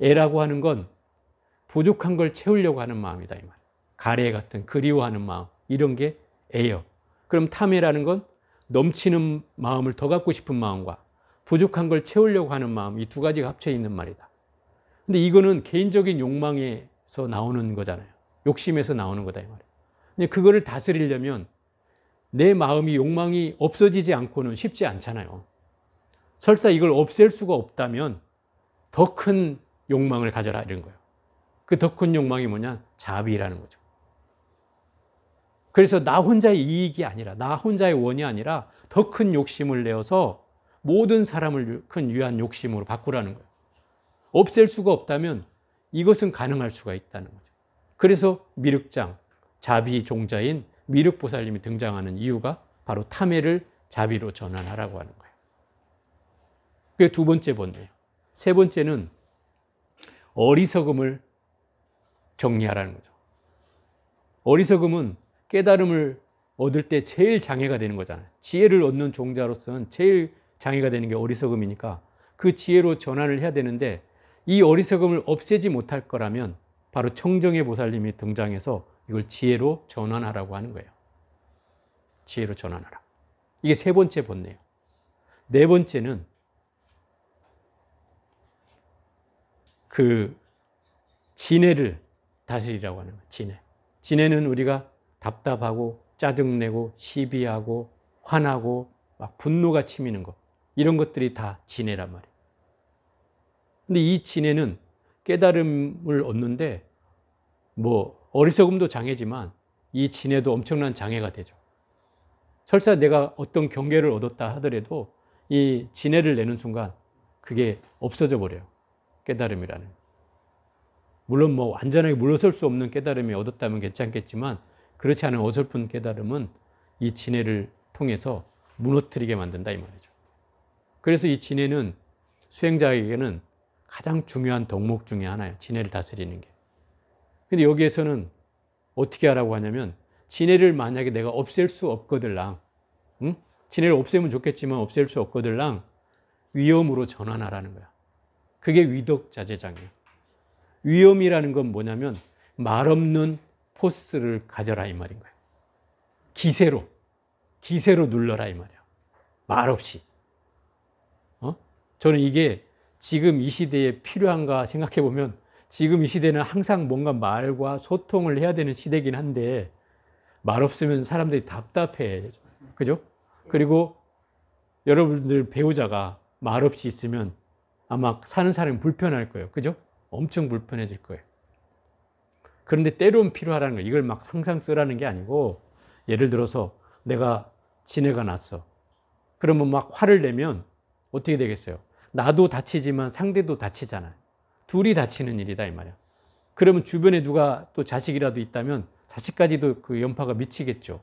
애라고 하는 건 부족한 걸 채우려고 하는 마음이다 이 말. 가래 같은 그리워하는 마음 이런 게 애요. 그럼 탐해라는 건 넘치는 마음을 더 갖고 싶은 마음과 부족한 걸 채우려고 하는 마음 이 두 가지가 합쳐 있는 말이다. 근데 이거는 개인적인 욕망에서 나오는 거잖아요. 욕심에서 나오는 거다 이 말이에요. 근데 그거를 다스리려면 내 마음이 욕망이 없어지지 않고는 쉽지 않잖아요. 설사 이걸 없앨 수가 없다면 더 큰 욕망을 가져라 이런 거예요. 그 더 큰 욕망이 뭐냐? 자비라는 거죠. 그래서 나 혼자의 이익이 아니라 나 혼자의 원이 아니라 더 큰 욕심을 내어서 모든 사람을 큰 유한 욕심으로 바꾸라는 거예요. 없앨 수가 없다면 이것은 가능할 수가 있다는 거죠. 그래서 미륵장, 자비 종자인 미륵보살님이 등장하는 이유가 바로 탐해를 자비로 전환하라고 하는 거예요. 그게 두 번째 번뇌예요. 세 번째는 어리석음을 정리하라는 거죠. 어리석음은 깨달음을 얻을 때 제일 장애가 되는 거잖아요. 지혜를 얻는 종자로서는 제일 장애가 되는 게 어리석음이니까 그 지혜로 전환을 해야 되는데 이 어리석음을 없애지 못할 거라면 바로 청정의 보살님이 등장해서 이걸 지혜로 전환하라고 하는 거예요. 지혜로 전환하라. 이게 세 번째 번뇌예요. 네 번째는 그 진해를 다스리라고 하는 거예요. 진해. 진해는 우리가 답답하고 짜증내고 시비하고 화나고 막 분노가 치미는 것 이런 것들이 다 진해란 말이에요. 근데 이 진해는 깨달음을 얻는데 뭐 어리석음도 장애지만 이 진해도 엄청난 장애가 되죠. 설사 내가 어떤 경계를 얻었다 하더라도 이 진해를 내는 순간 그게 없어져 버려요. 깨달음이라는. 물론 뭐 완전하게 물러설 수 없는 깨달음이 얻었다면 괜찮겠지만 그렇지 않은 어설픈 깨달음은 이 진해를 통해서 무너뜨리게 만든다 이 말이죠. 그래서 이 진해는 수행자에게는 가장 중요한 덕목 중에 하나예요. 진해를 다스리는 게. 근데 여기에서는 어떻게 하라고 하냐면 진해를 만약에 내가 없앨 수 없거들랑 진해를 없애면 좋겠지만 없앨 수 없거들랑 위엄으로 전환하라는 거야. 그게 위덕자재장이에요. 위엄이라는 건 뭐냐면 말 없는 포스를 가져라 이 말인 거예요. 기세로 눌러라 이 말이야. 말 없이. 저는 이게 지금 이 시대에 필요한가 생각해 보면 지금 이 시대는 항상 뭔가 말과 소통을 해야 되는 시대긴 한데 말 없으면 사람들이 답답해. 그죠? 그리고 여러분들 배우자가 말 없이 있으면 아마 사는 사람이 불편할 거예요. 그죠? 엄청 불편해질 거예요. 그런데 때로는 필요하다는 거예요. 이걸 막 항상 쓰라는 게 아니고 예를 들어서 내가 진해가 났어. 그러면 막 화를 내면 어떻게 되겠어요? 나도 다치지만 상대도 다치잖아요. 둘이 다치는 일이다 이 말이야. 그러면 주변에 누가 또 자식이라도 있다면 자식까지도 그 연파가 미치겠죠.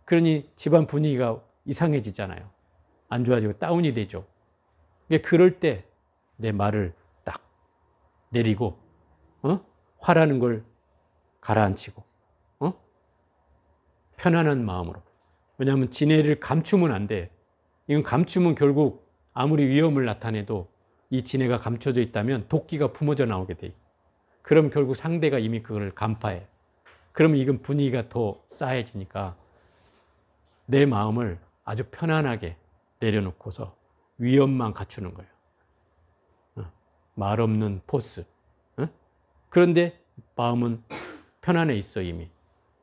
그러니 집안 분위기가 이상해지잖아요. 안 좋아지고 다운이 되죠. 그럴 때 내 말을 딱 내리고 화라는 걸 가라앉히고 편안한 마음으로. 왜냐하면 진해를 감추면 안 돼. 이건 감추면 결국 아무리 위험을 나타내도 이 진해가 감춰져 있다면 도끼가 품어져 나오게 돼 있고, 그럼 결국 상대가 이미 그걸 간파해. 그러면 이건 분위기가 더 싸해지니까 내 마음을 아주 편안하게 내려놓고서 위험만 갖추는 거예요. 말 없는 포스. 그런데 마음은 편안해 있어 이미.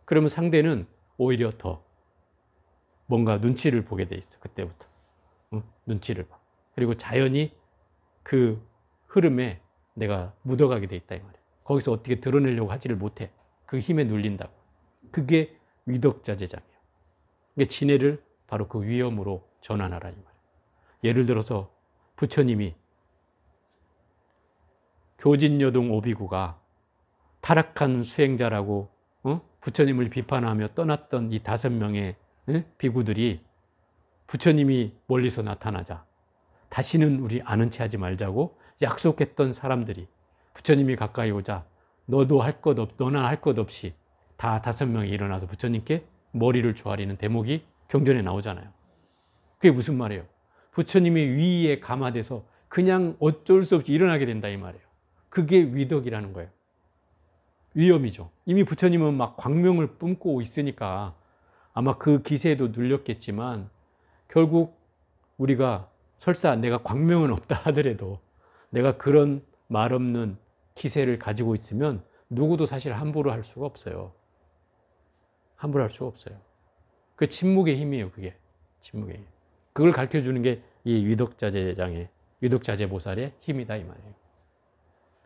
그러면 상대는 오히려 더 뭔가 눈치를 보게 돼 있어. 그때부터 눈치를 봐. 그리고 자연히 그 흐름에 내가 묻어가게 돼 있다 이 말이야. 거기서 어떻게 드러내려고 하지를 못해. 그 힘에 눌린다고. 그게 위덕자재장이에요. 그게 진해를 바로 그 위험으로 전환하라 이 말이에요. 예를 들어서 부처님이 교진여동 오비구가 타락한 수행자라고 부처님을 비판하며 떠났던 이 5명의 비구들이 부처님이 멀리서 나타나자 다시는 우리 아는 체 하지 말자고 약속했던 사람들이 부처님이 가까이 오자 너나 할 것 없이 다 5명이 일어나서 부처님께 머리를 조아리는 대목이 경전에 나오잖아요. 그게 무슨 말이에요? 부처님이 위에 감화돼서 그냥 어쩔 수 없이 일어나게 된다 이 말이에요. 그게 위덕이라는 거예요. 위험이죠. 이미 부처님은 막 광명을 뿜고 있으니까 아마 그 기세에도 눌렸겠지만 결국 우리가 설사 내가 광명은 없다 하더라도 내가 그런 말 없는 기세를 가지고 있으면 누구도 사실 함부로 할 수가 없어요. 함부로 할 수가 없어요. 그 침묵의 힘이에요. 그게 침묵의 힘. 그걸 가르쳐주는 게 이 위덕자재장의 위덕자재보살의 힘이다 이 말이에요.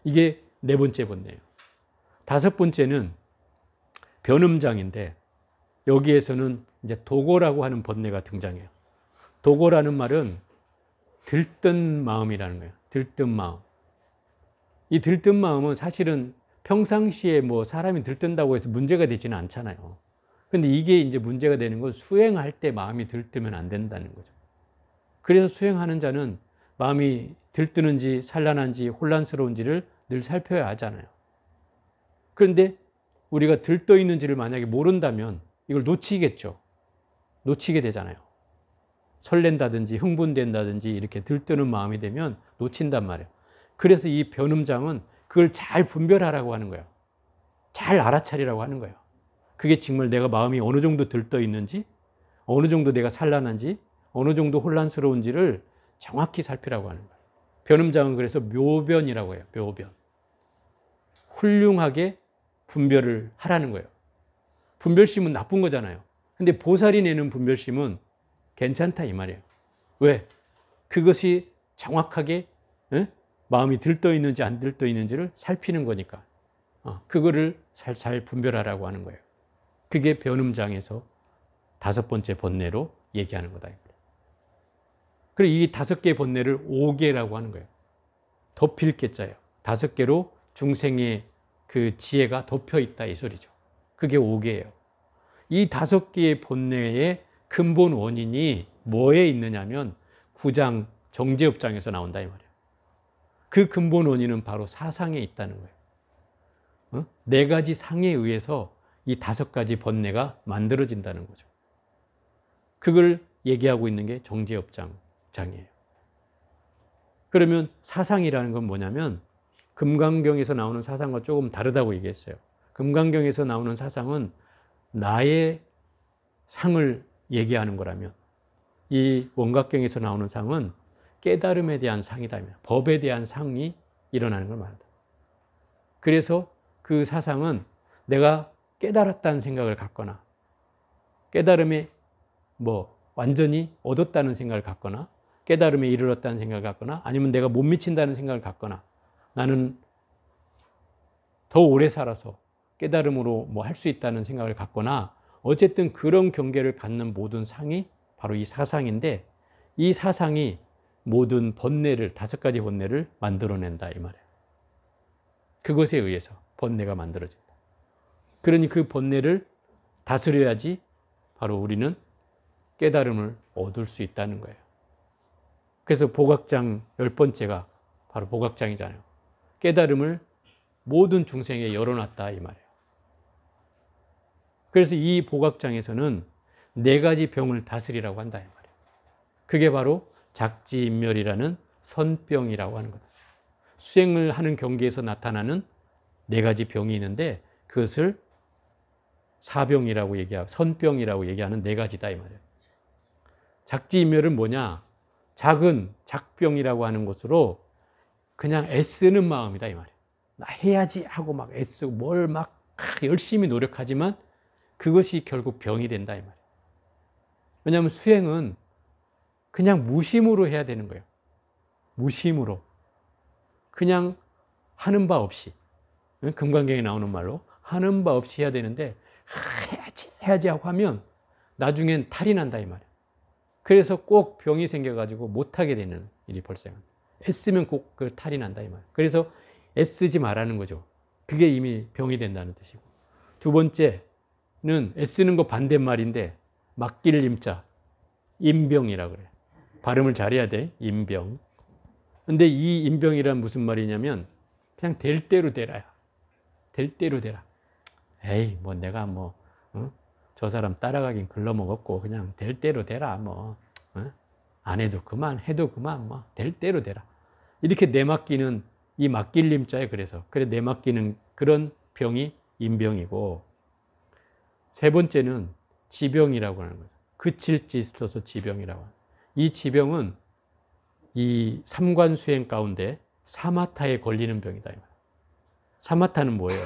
이게 4번째 번뇌예요. 5번째는 변음장인데 여기에서는 이제 도고라고 하는 번뇌가 등장해요. 도고라는 말은 들뜬 마음이라는 거예요. 들뜬 마음. 이 들뜬 마음은 사실은 평상시에 뭐 사람이 들뜬다고 해서 문제가 되지는 않잖아요. 근데 이게 이제 문제가 되는 건 수행할 때 마음이 들뜨면 안 된다는 거죠. 그래서 수행하는 자는 마음이 들뜨는지 산란한지 혼란스러운지를 늘 살펴야 하잖아요. 그런데 우리가 들떠 있는지를 만약에 모른다면 이걸 놓치겠죠. 놓치게 되잖아요. 설렌다든지 흥분된다든지 이렇게 들뜨는 마음이 되면 놓친단 말이에요. 그래서 이 변음장은 그걸 잘 분별하라고 하는 거예요. 잘 알아차리라고 하는 거예요. 그게 정말 내가 마음이 어느 정도 들떠 있는지, 어느 정도 내가 산란한지, 어느 정도 혼란스러운지를 정확히 살피라고 하는 거예요. 변음장은 그래서 묘변이라고 해요. 묘변. 훌륭하게 분별을 하라는 거예요. 분별심은 나쁜 거잖아요. 근데 보살이 내는 분별심은 괜찮다 이 말이에요. 왜? 그것이 정확하게 마음이 들떠 있는지 안 들떠 있는지를 살피는 거니까. 그거를 잘 분별하라고 하는 거예요. 그게 변음장에서 5번째 번뇌로 얘기하는 거다. 그리고 이 5개의 번뇌를 5개라고 하는 거예요. 덮일 개자예요. 5개로 중생의 그 지혜가 덮여 있다 이 소리죠. 그게 5개예요. 이 5개의 번뇌의 근본 원인이 뭐에 있느냐면 9장 정제업장에서 나온다 이 말이에요. 그 근본 원인은 바로 사상에 있다는 거예요. 4가지 상에 의해서 이 5가지 번뇌가 만들어진다는 거죠. 그걸 얘기하고 있는 게 정제업장이에요. 그러면 사상이라는 건 뭐냐면 금강경에서 나오는 사상과 조금 다르다고 얘기했어요. 금강경에서 나오는 사상은 나의 상을 얘기하는 거라면 이 원각경에서 나오는 상은 깨달음에 대한 상이다. 법에 대한 상이 일어나는 걸 말한다. 그래서 그 사상은 내가 깨달았다는 생각을 갖거나 깨달음에 완전히 얻었다는 생각을 갖거나 깨달음에 이르렀다는 생각을 갖거나 아니면 내가 못 미친다는 생각을 갖거나 나는 더 오래 살아서 깨달음으로 할 수 있다는 생각을 갖거나 어쨌든 그런 경계를 갖는 모든 상이 바로 이 사상인데 이 사상이 모든 번뇌를 5가지 번뇌를 만들어낸다 이 말이에요. 그것에 의해서 번뇌가 만들어진다. 그러니 그 번뇌를 다스려야지 바로 우리는 깨달음을 얻을 수 있다는 거예요. 그래서 복악장 10번째가 바로 복악장이잖아요. 깨달음을 모든 중생에 열어놨다 이 말이에요. 그래서 이 보각장에서는 네 가지 병을 다스리라고 한다 이 말이에요. 그게 바로 작지인멸이라는 선병이라고 하는 거다. 수행을 하는 경계에서 나타나는 네 가지 병이 있는데 그것을 사병이라고 얘기하고 선병이라고 얘기하는 네 가지다 이 말이에요. 작지인멸은 뭐냐? 작은 작병이라고 하는 것으로 그냥 애쓰는 마음이다 이 말이에요. 나 해야지 하고 막 애쓰고 뭘 막 열심히 노력하지만 그것이 결국 병이 된다 이 말이에요. 왜냐하면 수행은 그냥 무심으로 해야 되는 거예요. 무심으로. 그냥 하는 바 없이. 금강경에 나오는 말로 하는 바 없이 해야 되는데 해야지 하고 하면 나중엔 탈이 난다 이 말이에요. 그래서 꼭 병이 생겨가지고 못하게 되는 일이 발생합니다. 애쓰면 꼭 그 탈이 난다 이 말이에요. 그래서 애쓰지 말라는 거죠. 그게 이미 병이 된다는 뜻이고. 두 번째는 애쓰는 거 반대말인데 맡길 임자 임병이라 그래. 발음을 잘해야 돼. 임병. 근데 이 임병이란 무슨 말이냐면 그냥 될 대로 되라야. 될 대로 되라. 에이 뭐 내가 뭐 저 사람 따라가긴 글러먹었고 그냥 될 대로 되라 뭐 안 해도 그만 해도 그만 뭐 될 대로 되라. 이렇게 내맡기는 이 맡길 임자에 그래서 그래 내맡기는 그런 병이 임병이고 세 번째는 지병이라고 하는 거죠. 그칠 지 있어서 지병이라고 하는. 이 지병은 이 삼관 수행 가운데 사마타에 걸리는 병이다. 사마타는 뭐예요?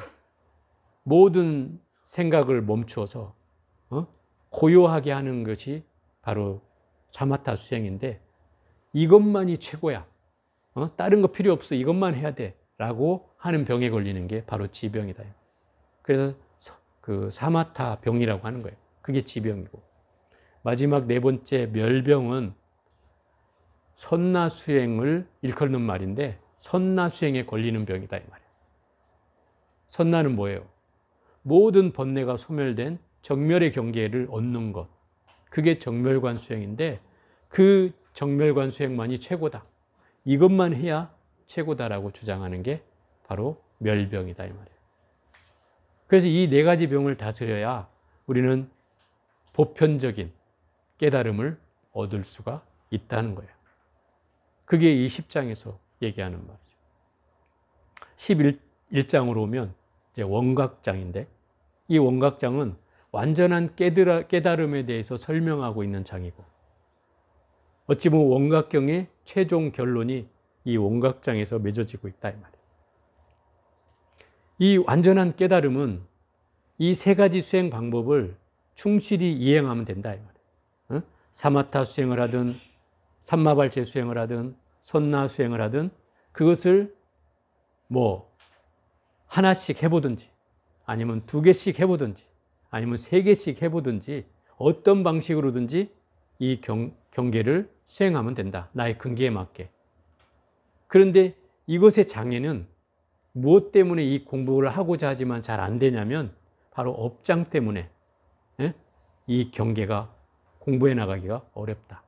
모든 생각을 멈추어서 고요하게 하는 것이 바로 사마타 수행인데 이것만이 최고야. 다른 거 필요 없어. 이것만 해야 돼. 라고 하는 병에 걸리는 게 바로 지병이다. 그래서 그 사마타 병이라고 하는 거예요. 그게 지병이고. 마지막 네 번째 멸병은 선나 수행을 일컫는 말인데 선나 수행에 걸리는 병이다 이 말이에요. 선나는 뭐예요? 모든 번뇌가 소멸된 정멸의 경계를 얻는 것. 그게 정멸관 수행인데 그 정멸관 수행만이 최고다. 이것만 해야 최고다라고 주장하는 게 바로 멸병이다 이 말이에요. 그래서 이 네 가지 병을 다스려야 우리는 보편적인 깨달음을 얻을 수가 있다는 거예요. 그게 이 10장에서 얘기하는 말이죠. 11장으로 오면 이제 원각장인데 이 원각장은 완전한 깨달음에 대해서 설명하고 있는 장이고 어찌 보면 원각경의 최종 결론이 이 원각장에서 맺어지고 있다 이 말이에요. 이 완전한 깨달음은 이 세 가지 수행 방법을 충실히 이행하면 된다 이 말이에요. 사마타 수행을 하든 삼마발체 수행을 하든 선나 수행을 하든 그것을 뭐 하나씩 해보든지 아니면 두 개씩 해보든지 아니면 세 개씩 해보든지 어떤 방식으로든지 이 경계를 수행하면 된다. 나의 근기에 맞게. 그런데 이것의 장애는 무엇 때문에 이 공부를 하고자 하지만 잘 안 되냐면 바로 업장 때문에 이 경계가 공부해 나가기가 어렵다.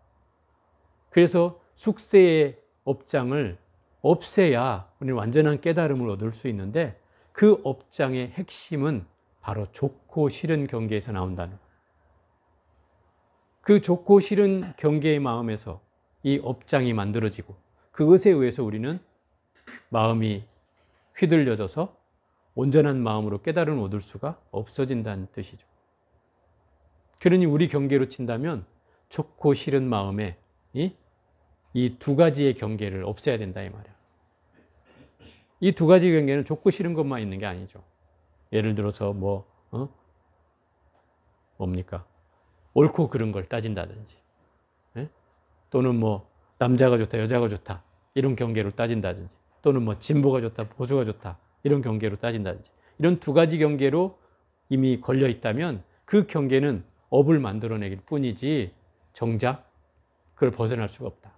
그래서 숙세의 업장을 없애야 우리는 완전한 깨달음을 얻을 수 있는데 그 업장의 핵심은 바로 좋고 싫은 경계에서 나온다는 거예요. 그 좋고 싫은 경계의 마음에서 이 업장이 만들어지고 그것에 의해서 우리는 마음이 휘둘려져서 온전한 마음으로 깨달음을 얻을 수가 없어진다는 뜻이죠. 그러니 우리 경계로 친다면 좋고 싫은 마음에 이 두 가지의 경계를 없애야 된다 이 말이야. 이 두 가지 경계는 좋고 싫은 것만 있는 게 아니죠. 예를 들어서 뭡니까? 옳고 그른 걸 따진다든지 또는 뭐 남자가 좋다 여자가 좋다 이런 경계로 따진다든지 또는 뭐 진보가 좋다 보수가 좋다 이런 경계로 따진다든지 이런 두 가지 경계로 이미 걸려 있다면 그 경계는 업을 만들어내길 뿐이지 정작 그걸 벗어날 수가 없다.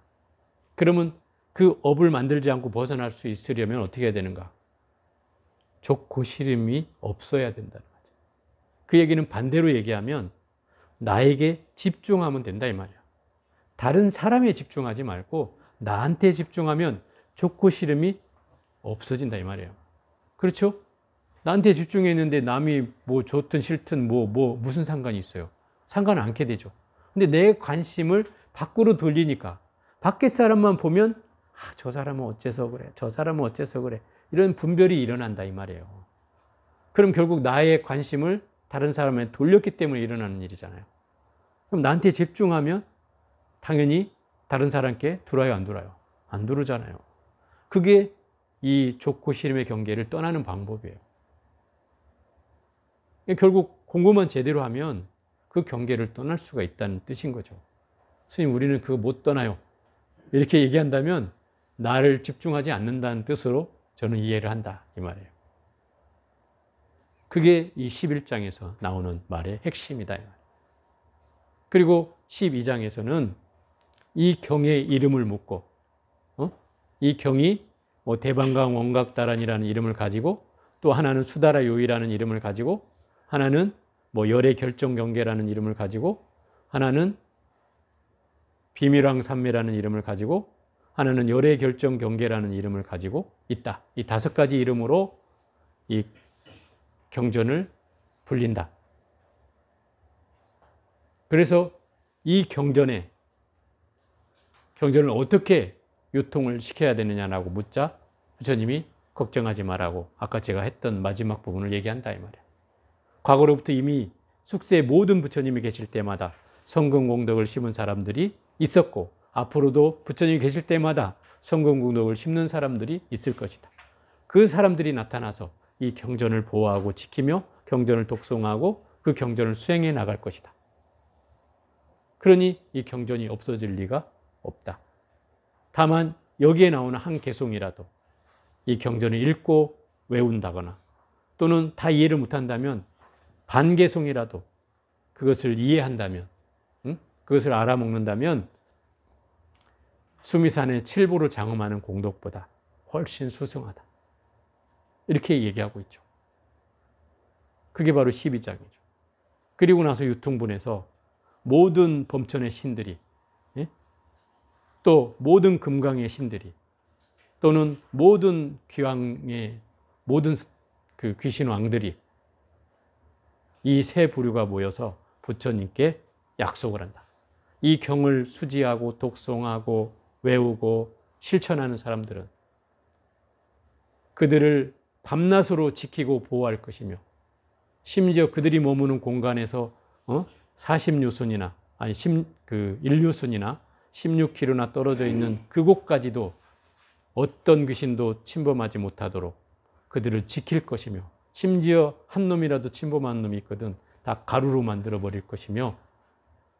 그러면 그 업을 만들지 않고 벗어날 수 있으려면 어떻게 해야 되는가? 좋고 싫음이 없어야 된다는 거죠. 그 얘기는 반대로 얘기하면 나에게 집중하면 된다 이 말이야. 다른 사람에 집중하지 말고 나한테 집중하면 좋고 싫음이 없어진다 이 말이에요. 그렇죠? 나한테 집중했는데 남이 뭐 좋든 싫든 무슨 상관이 있어요? 상관 않게 되죠. 근데 내 관심을 밖으로 돌리니까 밖에 사람만 보면 저 사람은 어째서 그래? 저 사람은 어째서 그래? 이런 분별이 일어난다 이 말이에요. 그럼 결국 나의 관심을 다른 사람에 돌렸기 때문에 일어나는 일이잖아요. 그럼 나한테 집중하면 당연히 다른 사람께 들어요, 안 들어요? 안 들어오잖아요. 그게 이 좋고 싫음의 경계를 떠나는 방법이에요. 결국 공부만 제대로 하면 그 경계를 떠날 수가 있다는 뜻인 거죠. 스님, 우리는 그거 못 떠나요. 이렇게 얘기한다면 나를 집중하지 않는다는 뜻으로 저는 이해를 한다 이 말이에요. 그게 이 11장에서 나오는 말의 핵심이다. 그리고 12장에서는 이 경의 이름을 묻고, 이 경이 뭐 대방강 원각다란이라는 이름을 가지고, 또 하나는 수다라 요이라는 이름을 가지고, 하나는 뭐 열의 결정 경계라는 이름을 가지고, 하나는 비밀왕 삼매라는 이름을 가지고, 하나는 열의 결정 경계라는 이름을 가지고 있다. 이 5가지 이름으로 이 경전을 불린다. 그래서 이 경전을 어떻게 유통을 시켜야 되느냐라고 묻자 부처님이 걱정하지 말라고 아까 제가 했던 마지막 부분을 얘기한다 이 말이에요. 과거로부터 이미 숙세에 모든 부처님이 계실 때마다 성금공덕을 심은 사람들이 있었고, 앞으로도 부처님이 계실 때마다 성금공덕을 심는 사람들이 있을 것이다. 그 사람들이 나타나서 이 경전을 보호하고 지키며 경전을 독송하고 그 경전을 수행해 나갈 것이다. 그러니 이 경전이 없어질 리가 없다. 다만 여기에 나오는 한 개송이라도 이 경전을 읽고 외운다거나 또는 다 이해를 못한다면 반개송이라도 그것을 이해한다면, 그것을 알아먹는다면 수미산의 7보를 장엄하는 공덕보다 훨씬 수승하다. 이렇게 얘기하고 있죠. 그게 바로 12장이죠. 그리고 나서 유통분에서 모든 범천의 신들이, 또 모든 금강의 신들이, 또는 모든 귀왕의 모든 그 귀신왕들이 이 세 부류가 모여서 부처님께 약속을 한다. 이 경을 수지하고 독송하고 외우고 실천하는 사람들은 그들을 밤낮으로 지키고 보호할 것이며, 심지어 그들이 머무는 공간에서 40유순이나 아니 그 1유순이나 16km나 떨어져 있는 그곳까지도 어떤 귀신도 침범하지 못하도록 그들을 지킬 것이며, 심지어 한 놈이라도 침범한 놈이 있거든 다 가루로 만들어 버릴 것이며,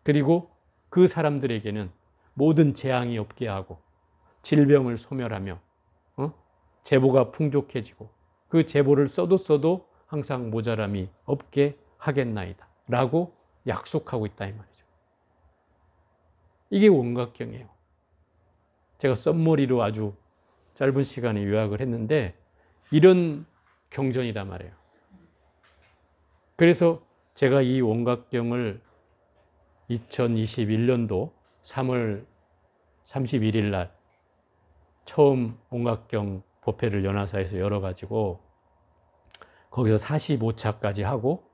그리고 그 사람들에게는 모든 재앙이 없게 하고 질병을 소멸하며 재보가 풍족해지고 그 재보를 써도 항상 모자람이 없게 하겠나이다 라고 약속하고 있다 이 말이죠. 이게 원각경이에요. 제가 썸머리로 아주 짧은 시간에 요약을 했는데 이런 경전이란 말이에요. 그래서 제가 이 원각경을 2021년도 3월 31일 날 처음 원각경 법회를 연화사에서 열어가지고 거기서 45차까지 하고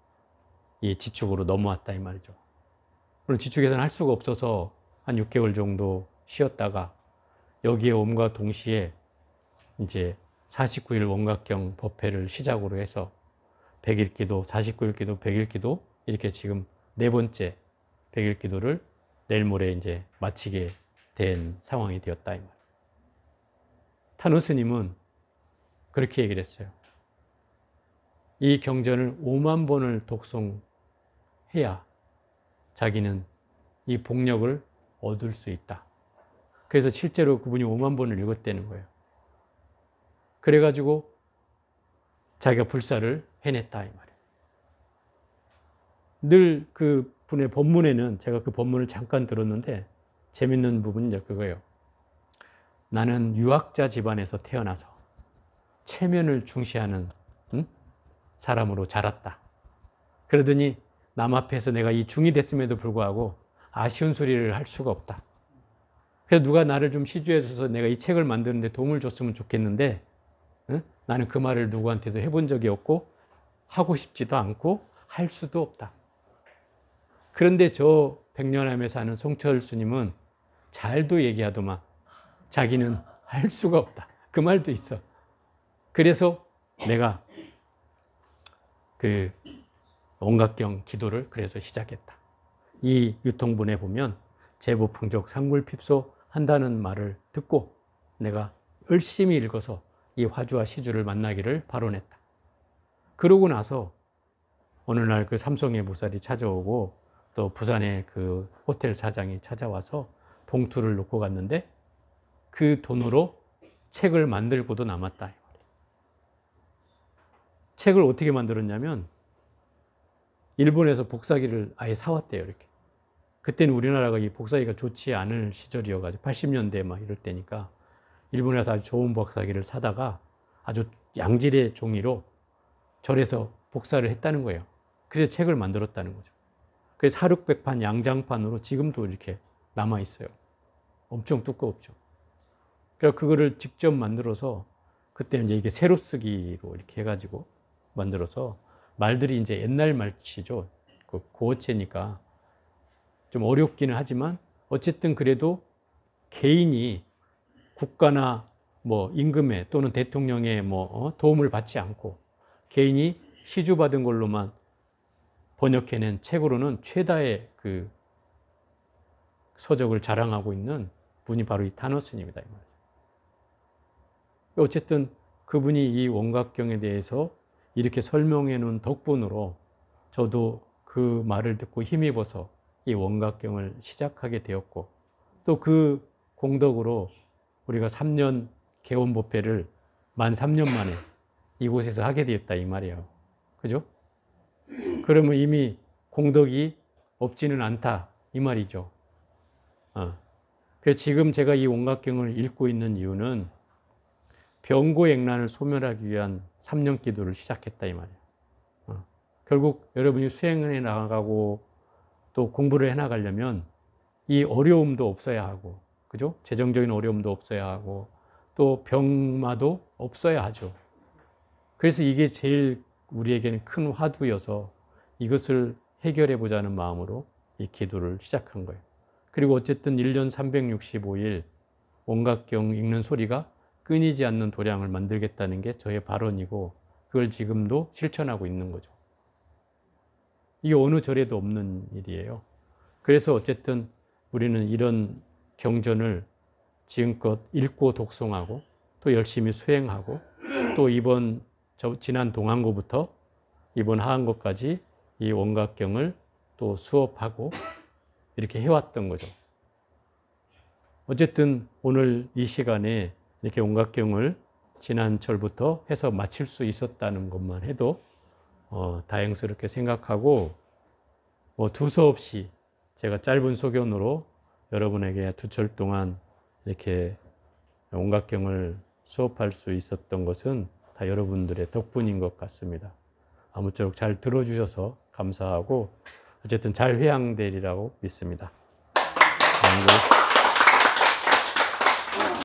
이 지축으로 넘어왔다 이 말이죠. 물론 지축에서는 할 수가 없어서 한 6개월 정도 쉬었다가 여기에 옴과 동시에 이제 49일 원각경 법회를 시작으로 해서 100일 기도, 49일 기도, 100일 기도 이렇게 지금 4번째 100일 기도를 내일 모레 이제 마치게 된 상황이 되었다 이 말. 탄호 스님은 그렇게 얘기를 했어요. 이 경전을 5만 번을 독송해야 자기는 이 복력을 얻을 수 있다. 그래서 실제로 그분이 5만 번을 읽었다는 거예요. 그래가지고 자기가 불사를 해냈다 이 말이에요. 늘 그 분의 법문에는 제가 그 법문을 잠깐 들었는데 재밌는 부분이 이제 그거예요. 나는 유학자 집안에서 태어나서 체면을 중시하는 사람으로 자랐다. 그러더니 남 앞에서 내가 이 중이 됐음에도 불구하고 아쉬운 소리를 할 수가 없다. 그래서 누가 나를 좀 시주해 줘서 내가 이 책을 만드는데 도움을 줬으면 좋겠는데 응? 나는 그 말을 누구한테도 해본 적이 없고 하고 싶지도 않고 할 수도 없다. 그런데 저 백년암에 사는 송철 스님은 잘도 얘기하더만 자기는 할 수가 없다. 그 말도 있어. 그래서 내가 그 원각경 기도를 그래서 시작했다. 이 유통본에 보면 제보풍족 상물핍소 한다는 말을 듣고 내가 열심히 읽어서 이 화주와 시주를 만나기를 발언했다. 그러고 나서 어느 날 그 삼성의 무살이 찾아오고 또 부산의 그 호텔 사장이 찾아와서 봉투를 놓고 갔는데 그 돈으로 책을 만들고도 남았다. 책을 어떻게 만들었냐면 일본에서 복사기를 아예 사왔대요. 이렇게. 그때는 우리나라가 이 복사기가 좋지 않을 시절이어가지고 80년대 막 이럴 때니까 일본에서 아주 좋은 복사기를 사다가 아주 양질의 종이로 절에서 복사를 했다는 거예요. 그래서 책을 만들었다는 거죠. 그래서 사륙백판 양장판으로 지금도 이렇게 남아 있어요. 엄청 두껍죠. 그래서 그거를 직접 만들어서 그때 이제 이게 세로 쓰기로 이렇게 해가지고 만들어서 말들이 이제 옛날 말치죠. 그 고어체니까 좀 어렵기는 하지만 어쨌든 그래도 개인이 국가나 뭐 임금의 또는 대통령의 뭐 도움을 받지 않고 개인이 시주받은 걸로만 번역해낸 책으로는 최다의 그 서적을 자랑하고 있는 분이 바로 이 탄어 스님이다 이 말이에요. 어쨌든 그분이 이 원각경에 대해서 이렇게 설명해 놓은 덕분으로 저도 그 말을 듣고 힘입어서 이 원각경을 시작하게 되었고 또 그 공덕으로 우리가 3년 개원법회를 만 3년 만에 이곳에서 하게 되었다 이 말이에요. 그죠? 그러면 이미 공덕이 없지는 않다 이 말이죠. 그래서 지금 제가 이 원각경을 읽고 있는 이유는 병고액난을 소멸하기 위한 3년 기도를 시작했다 이 말이에요. 결국 여러분이 수행을 해 나가고 또 공부를 해 나가려면 이 어려움도 없어야 하고, 그죠? 재정적인 어려움도 없어야 하고, 또 병마도 없어야 하죠. 그래서 이게 제일 우리에게는 큰 화두여서 이것을 해결해 보자는 마음으로 이 기도를 시작한 거예요. 그리고 어쨌든 1년 365일 원각경 읽는 소리가 끊이지 않는 도량을 만들겠다는 게 저의 발언이고 그걸 지금도 실천하고 있는 거죠. 이게 어느 절에도 없는 일이에요. 그래서 어쨌든 우리는 이런 경전을 지금껏 읽고 독송하고 또 열심히 수행하고 또 지난 동안고부터 이번 하안고까지 이 원각경을 또 수업하고 이렇게 해왔던 거죠. 어쨌든 오늘 이 시간에 이렇게 원각경을 지난 절부터 해서 마칠 수 있었다는 것만 해도 다행스럽게 생각하고 두서없이 제가 짧은 소견으로 여러분에게 2철 동안 이렇게 원각경을 수업할 수 있었던 것은 다 여러분들의 덕분인 것 같습니다. 아무쪼록 잘 들어주셔서 감사하고 어쨌든 잘 회양되리라고 믿습니다.